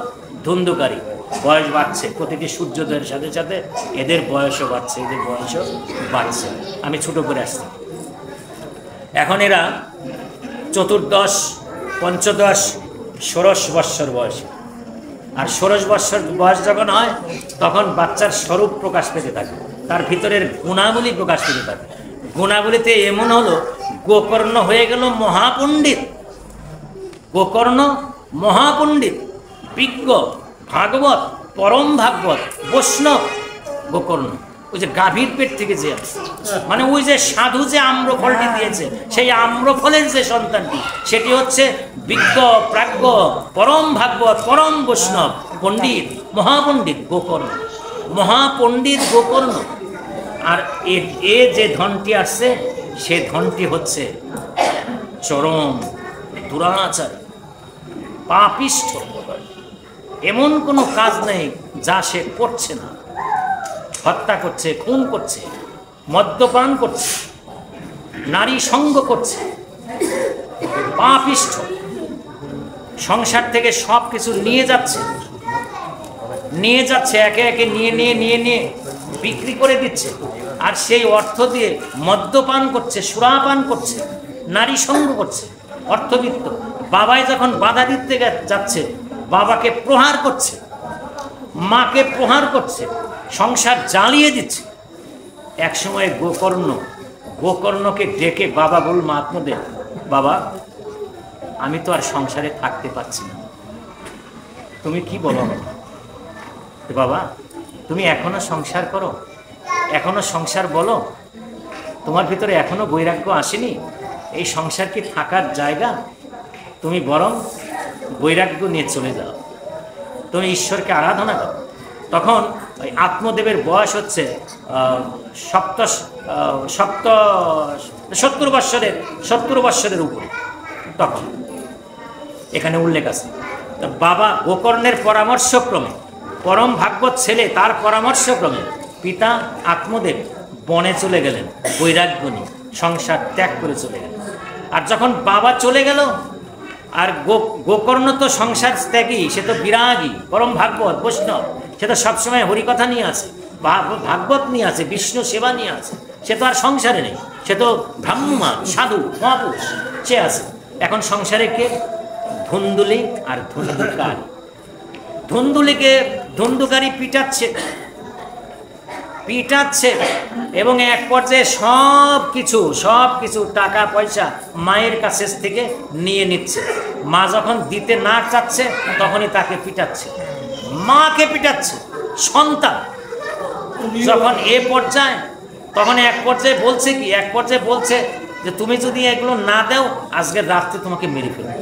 ধুন্ধুকারী, বয়স বাড়ছে, প্রতিটি সূর্যোদয়ের সাথে সাথে এদের বয়সও বাড়ছে, এদের বয়সও বাড়ছে। আমি ছোট করে আসছি। এখন এরা চতুর্দশ, পঞ্চদশ, ষোড়শ বৎসর বয়স। আর ষোড়শ বৎসর বয়স যখন হয় তখন বাচ্চার স্বরূপ প্রকাশ পেতে থাকে, তার ভিতরের গুণাবলী প্রকাশ পেতে থাকে। গুণাবলীতে এমন হলো, গোকর্ণ হয়ে গেল মহাপণ্ডিত, গোকর্ণ মহাপণ্ডিত, বিজ্ঞ, ভাগবত, পরম ভাগবত, বৈষ্ণব গোকর্ণ। ওই যে গাভীর পেট থেকে যে আছে, মানে ওই যে সাধু যে আম্রফলটি দিয়েছে, সেই আম্রফলের যে সন্তানটি, সেটি হচ্ছে বিজ্ঞ, প্রাজ্ঞ, পরম ভাগবত, পরম বৈষ্ণব, পণ্ডিত, মহাপণ্ডিত গোকর্ণ, মহাপণ্ডিত গোকর্ণ। আর এ যে ধনটি আসছে, সে ধনটি হচ্ছে চরম দুরাচার, পাপিষ্ঠ। এমন কোনো কাজ নেই যা সে করছে না। হত্যা করছে, খুন করছে, মদ্যপান করছে, নারী সঙ্গ করছে, পাপিষ্ঠ। সংসার থেকে সব কিছু নিয়ে যাচ্ছে, একে একে নিয়ে বিক্রি করে দিচ্ছে। আর সেই অর্থ দিয়ে মদ্যপান করছে, সুরাপান করছে, নারী সঙ্গ করছে, অর্থবিত্ত। বাবাই যখন বাধা দিতে যাচ্ছে, বাবাকে প্রহার করছে, মাকে প্রহার করছে, সংসার জ্বালিয়ে দিচ্ছে। একসময় গোকর্ণকে ডেকে বাবা বল, আত্মদেব, বাবা আমি তো আর সংসারে থাকতে পারছি না, তুমি কি বলো? বাবা তুমি এখনো সংসার করো, এখনো সংসার বলো, তোমার ভিতরে এখনো বৈরাগ্য আসেনি? এই সংসার কি থাকার জায়গা? তুমি বরং বৈরাগ্য নিয়ে চলে যাও, তুমি ঈশ্বরকে আরাধনা করো। তখন ওই আত্মদেবের বয়স হচ্ছে 70 বৎসরের উপরে। তখন এখানে উল্লেখ আছে, বাবা গোকর্ণের পরামর্শক্রমে, পরম ভাগবত ছেলে তার পরামর্শক্রমে পিতা আত্মদেব বনে চলে গেলেন, বৈরাগ্য নিয়ে সংসার ত্যাগ করে চলে গেলেন। আর যখন বাবা চলে গেল, আর গোকর্ণ তো সংসার ত্যাগী, সে তো বিরাগী, পরম ভাগবত বৈষ্ণব, সে তো সবসময় হরিকথা নিয়ে আছে, ভাগবত নিয়ে আছে, বিষ্ণু সেবা নিয়ে আছে, সে তো আর সংসারে নেই, সে তো ব্রাহ্মণ, সাধু, মহাপুরুষ, সে আছে। এখন সংসারে কে? ধুন্দুলি আর ধুন্দুকারী। ধুন্দুকারী পিটাচ্ছে এবং এক পর্যায়ে সব কিছু টাকা পয়সা মায়ের কাছে থেকে নিয়ে নিচ্ছে। মা যখন দিতে না চাচ্ছে, তখনই তাকে পিটাচ্ছে, মাকে পিটাচ্ছে। সন্তান যখন এ পর্যায়ে, তখন এক পর্যায়ে বলছে যে তুমি যদি এগুলো না দাও, আজকের রাত্রে তোমাকে মেরে ফেলবে।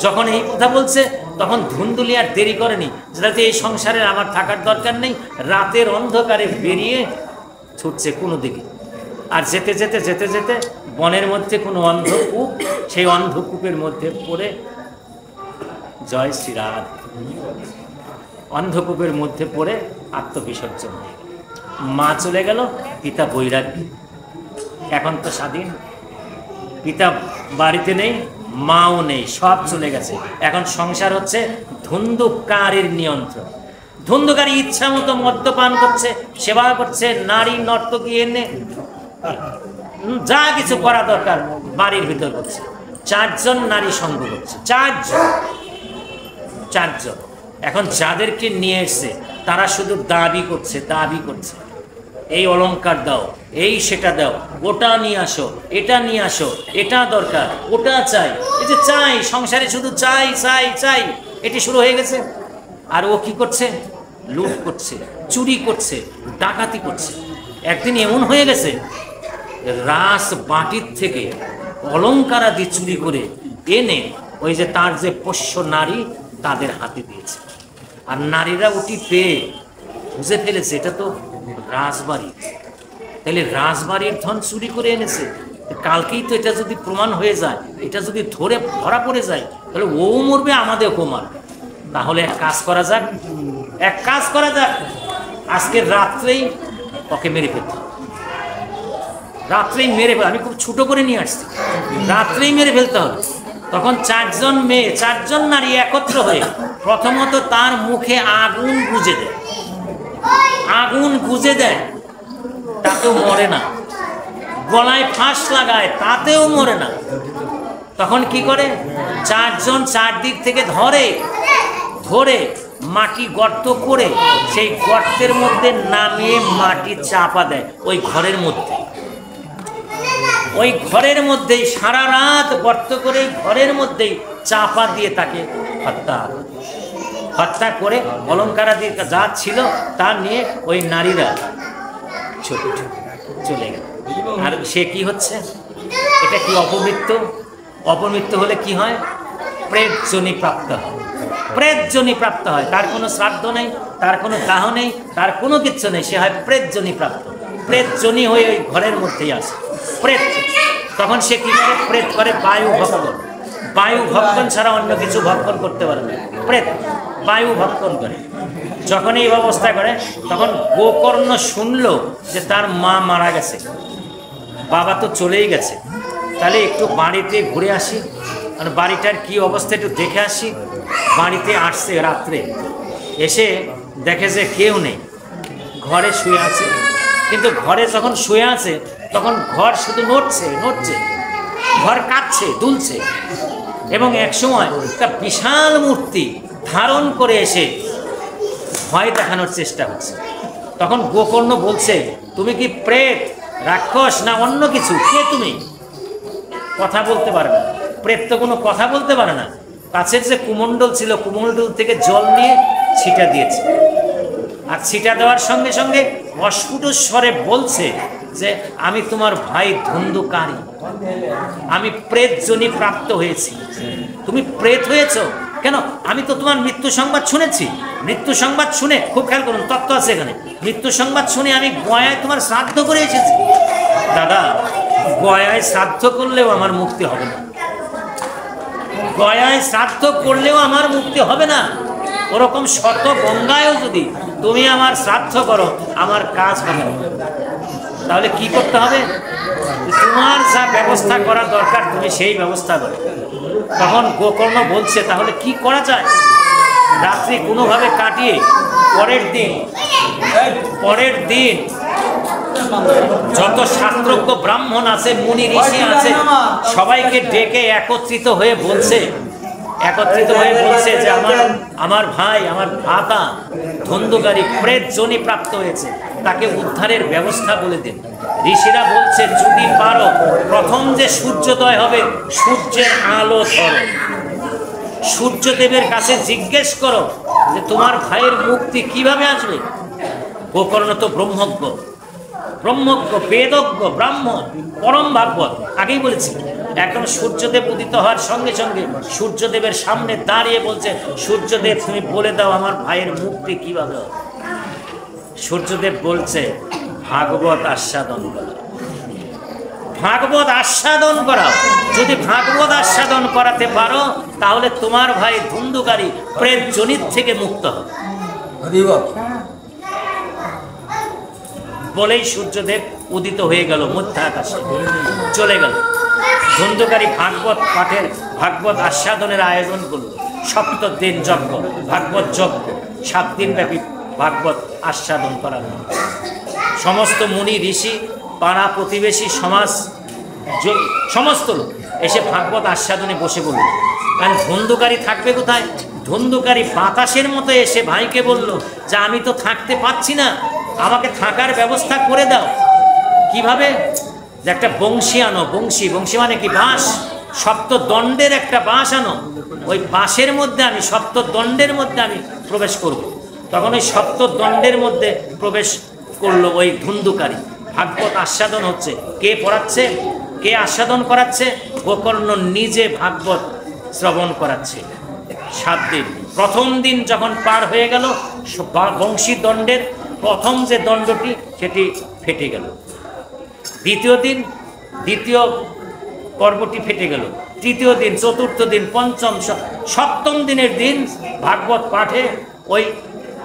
যখন এই কথা বলছে, তখন ধুন্দুলি আর দেরি করেনি, যাতে এই সংসারে আমার থাকার দরকার নেই, রাতের অন্ধকারে বেরিয়ে ছুটছে কোনো দিকে। আর যেতে যেতে বনের মধ্যে কোনো অন্ধকূপ, সেই অন্ধকূপের মধ্যে পড়ে, জয় শ্রীরাধ, অন্ধকূপের মধ্যে পড়ে আত্মবিসর্জন হয়ে গেল। মা চলে গেল, পিতা বৈরাগ্য, এখন তো স্বাধীন, পিতা বাড়িতে নেই, মাও নেই, সব চলে গেছে। এখন সংসার হচ্ছে ধুন্দুকারীর নিয়ন্ত্রণ। ধুন্দুকারী ইচ্ছা মতো মদ্যপান করছে, সেবা করছে, নারী নর্তকী এনে যা কিছু করা দরকার বাড়ির ভিতর করছে। 4 জন নারী সঙ্গ করছে, 4 জন। এখন যাদেরকে নিয়ে এসছে, তারা শুধু দাবি করছে, এই অলংকার দাও, এই সেটা দাও, ওটা নিয়ে আসো, এটা নিয়ে আসো, এটা দরকার, ওটা চাই, এই যে চাই, সংসারে শুধু চাই, এটি শুরু হয়ে গেছে। আর ও কি করছে? লুট করছে, চুরি করছে, ডাকাতি করছে। একদিন এমন হয়ে গেছে, রাস বাটির থেকে অলংকারাদি চুরি করে এনে ওই যে তার যে পোষ্য নারী, তাদের হাতে দিয়েছে। আর নারীরা ওটি পেয়ে বুঝে ফেলেছে এটা তো রাজবাড়ি, তাহলে রাজবাড়ির ধন চুরি করে এনেছে। কালকেই তো এটা যদি প্রমাণ হয়ে যায়, এটা যদি ধরা পড়ে যায়, তাহলে ও মরবে, আমাদেরও মারবে। তাহলে এক কাজ করা যাক, আজকে রাত্রেই ওকে মেরে ফেলতে হবে, আমি খুব ছোট করে নিয়ে আসছি, রাত্রেই মেরে ফেলতে হবে। তখন 4 জন মেয়ে, 4 জন নারী একত্র হয়ে প্রথমত তার মুখে আগুন গুজে দেয়, আগুন গুজে দেয়, তাতেও মরে না। গলায় ফাঁস লাগায়, তাতেও মরে না। তখন কি করে? চারজন চারদিক থেকে ধরে মাটি গর্ত করে সেই গর্তের মধ্যে নামিয়ে মাটি চাপা দেয় ওই ঘরের মধ্যে। ওই ঘরের মধ্যেই সারা রাত গর্ত করে ঘরের মধ্যেই চাপা দিয়ে তাকে হত্যা করে অলঙ্কারাদি যা ছিল তা নিয়ে ওই নারীরা চলে গেল। আর সে কি হচ্ছে? এটা কি অপমৃত্যু? অপমৃত্যু হলে কি হয়? প্রেতজনি প্রাপ্ত হয়। প্রেতজনি প্রাপ্ত হয়। তার কোনো শ্রাদ্ধ নেই, তার কোনো দাহ নেই, তার কোনো কিচ্ছু নেই, সে হয় প্রেতজনি প্রাপ্ত। প্রেতজনি হয়ে ওই ঘরের মধ্যেই আসে প্রেত। তখন সে কি করে? প্রেত করে বায়ু ভক্ষণ। বায়ু ভক্ষণ ছাড়া অন্য কিছু ভক্ষণ করতে পারে না। প্রেত বায়ু ভক্ষণ করে। যখন এই ব্যবস্থা করে তখন গোকর্ণ শুনলো যে তার মা মারা গেছে, বাবা তো চলেই গেছে, তাহলে একটু বাড়িতে ঘুরে আসি, আর বাড়িটার কি অবস্থা একটু দেখে আসি। বাড়িতে আসছে রাত্রে, এসে দেখে যে কেউ নেই, ঘরে শুয়ে আছে। কিন্তু ঘরে যখন শুয়ে আছে তখন ঘর শুধু নড়ছে, ঘর কাঁপছে, দুলছে। এবং একসময় একটা বিশাল মূর্তি ধারণ করে এসে ভয় দেখানোর চেষ্টা হচ্ছে। তখন গোকর্ণ বলছে, তুমি কি প্রেত, রাক্ষস, না অন্য কিছু? কে তুমি? কথা বলতে পারে না। প্রেত তো কোনো কথা বলতে পারে না। কাছের যে কুমণ্ডল ছিল, কুমণ্ডল থেকে জল নিয়ে ছিটা দিয়েছে। আর ছিটা দেওয়ার সঙ্গে সঙ্গে অস্ফুট স্বরে বলছে যে আমি তোমার ভাই ধুন্ধুকারী, আমি প্রেতজনি প্রাপ্ত হয়েছি। তুমি প্রেত হয়েছ কেন? আমি তো তোমার মৃত্যু সংবাদ শুনেছি। মৃত্যু সংবাদ শুনে, খুব খেয়াল করুন, তত্ত্ব আছে এখানে। মৃত্যু সংবাদ শুনে আমি গয়ায় তোমার শ্রাদ্ধ করে এসেছি। দাদা, গয়ায় শ্রাদ্ধ করলেও আমার মুক্তি হবে না। গয়ায় শ্রাদ্ধ করলেও আমার মুক্তি হবে না। ওরকম শত গঙ্গায়ও যদি তুমি আমার শ্রাদ্ধ করো, আমার কাজ হবে না। তাহলে কি করতে হবে? তোমার যা ব্যবস্থা করা দরকার তুমি সেই ব্যবস্থা করো। তখন গোকর্ণ বলছে, তাহলে কি করা যায়? রাত্রি কোনোভাবে কাটিয়ে পরের দিন যত শাস্ত্রজ্ঞ ব্রাহ্মণ আছে, মুনি ঋষি আছে, সবাইকে ডেকে একত্রিত হয়ে বলছে যে আমার ভাই, আমার ভ্রাতা ধুন্ধুকারী প্রেতজনি প্রাপ্ত হয়েছে, তাকে উদ্ধারের ব্যবস্থা বলে দিন। ঋষিরা বলছে, যদি পারো প্রথম যে সূর্যোদয় হবে সূর্যের আলো ধরো, সূর্যদেবের কাছে জিজ্ঞেস করো যে তোমার ভাইয়ের মুক্তি কিভাবে আসবে। গোকর্ণ তো ব্রহ্মজ্ঞ, বেদজ্ঞ, ব্রাহ্মণ, পরম ভাগবত, আগেই বলেছি। একদম সূর্যদেব উদিত হওয়ার সঙ্গে সঙ্গে সূর্যদেবের সামনে দাঁড়িয়ে বলছে, সূর্যদেব তুমি বলে দাও আমার ভাইয়ের মুক্তি কিভাবে হবে। সূর্যদেব বলছে, ভাগবত আস্বাদন করো, ভাগবত আস্বাদন করাও। যদি ভাগবত আস্বাদন করাতে পারো তাহলে তোমার ভাই ধুন্ধুকারী প্রেতজনিত থেকে মুক্ত হবে। বলেই সূর্যদেব উদিত হয়ে গেল মধ্য আকাশে, চলে গেল। ধুন্ধুকারী ভাগবত আস্বাদনের আয়োজন করল। সপ্তদিন যজ্ঞ, ভাগবত যজ্ঞ, 7 দিন ব্যাপী ভাগবত আস্বাদন করা হল। সমস্ত মুনি ঋষি, পাড়া প্রতিবেশী, সমাজ, সমস্ত লোক এসে ভাগবত আস্বাদনে বসে পড়ল। কারণ ধুন্ধুকারী থাকবে কোথায়? ধুন্ধুকারী বাতাসের মতো এসে ভাইকে বলল যে আমি তো থাকতে পাচ্ছি না, আমাকে থাকার ব্যবস্থা করে দাও। কিভাবে? যে একটা বংশী আনো, বংশী মানে কি? বাঁশ, সপ্তদণ্ডের একটা বাঁশ আনো, ওই বাঁশের মধ্যে আমি, সপ্তদণ্ডের মধ্যে আমি প্রবেশ করব। তখন ওই সপ্তদণ্ডের মধ্যে প্রবেশ করলো ওই ধুন্ধুকারী। ভাগবত আস্বাদন হচ্ছে। কে পড়াচ্ছে? কে আস্বাদন করাচ্ছে? গোকর্ণ নিজে ভাগবত শ্রবণ করাচ্ছে। 7 দিন। প্রথম দিন যখন পার হয়ে গেল, বংশী দণ্ডের প্রথম যে দণ্ডটি সেটি ফেটে গেল। দ্বিতীয় পর্বটি ফেটে গেল। তৃতীয় দিন, চতুর্থ দিন, পঞ্চম, সপ্তম দিনের দিন ভাগবত পাঠে ওই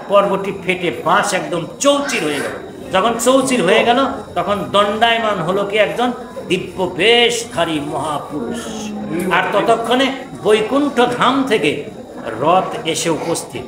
পর্বটি ফেটে বাঁশ একদম চৌচির হয়ে গেল। যখন চৌচির হয়ে গেল তখন দণ্ডায়মান হলো কি একজন দিব্য বেশধারী মহাপুরুষ। আর ততক্ষণে বৈকুণ্ঠ ধাম থেকে রথ এসে উপস্থিত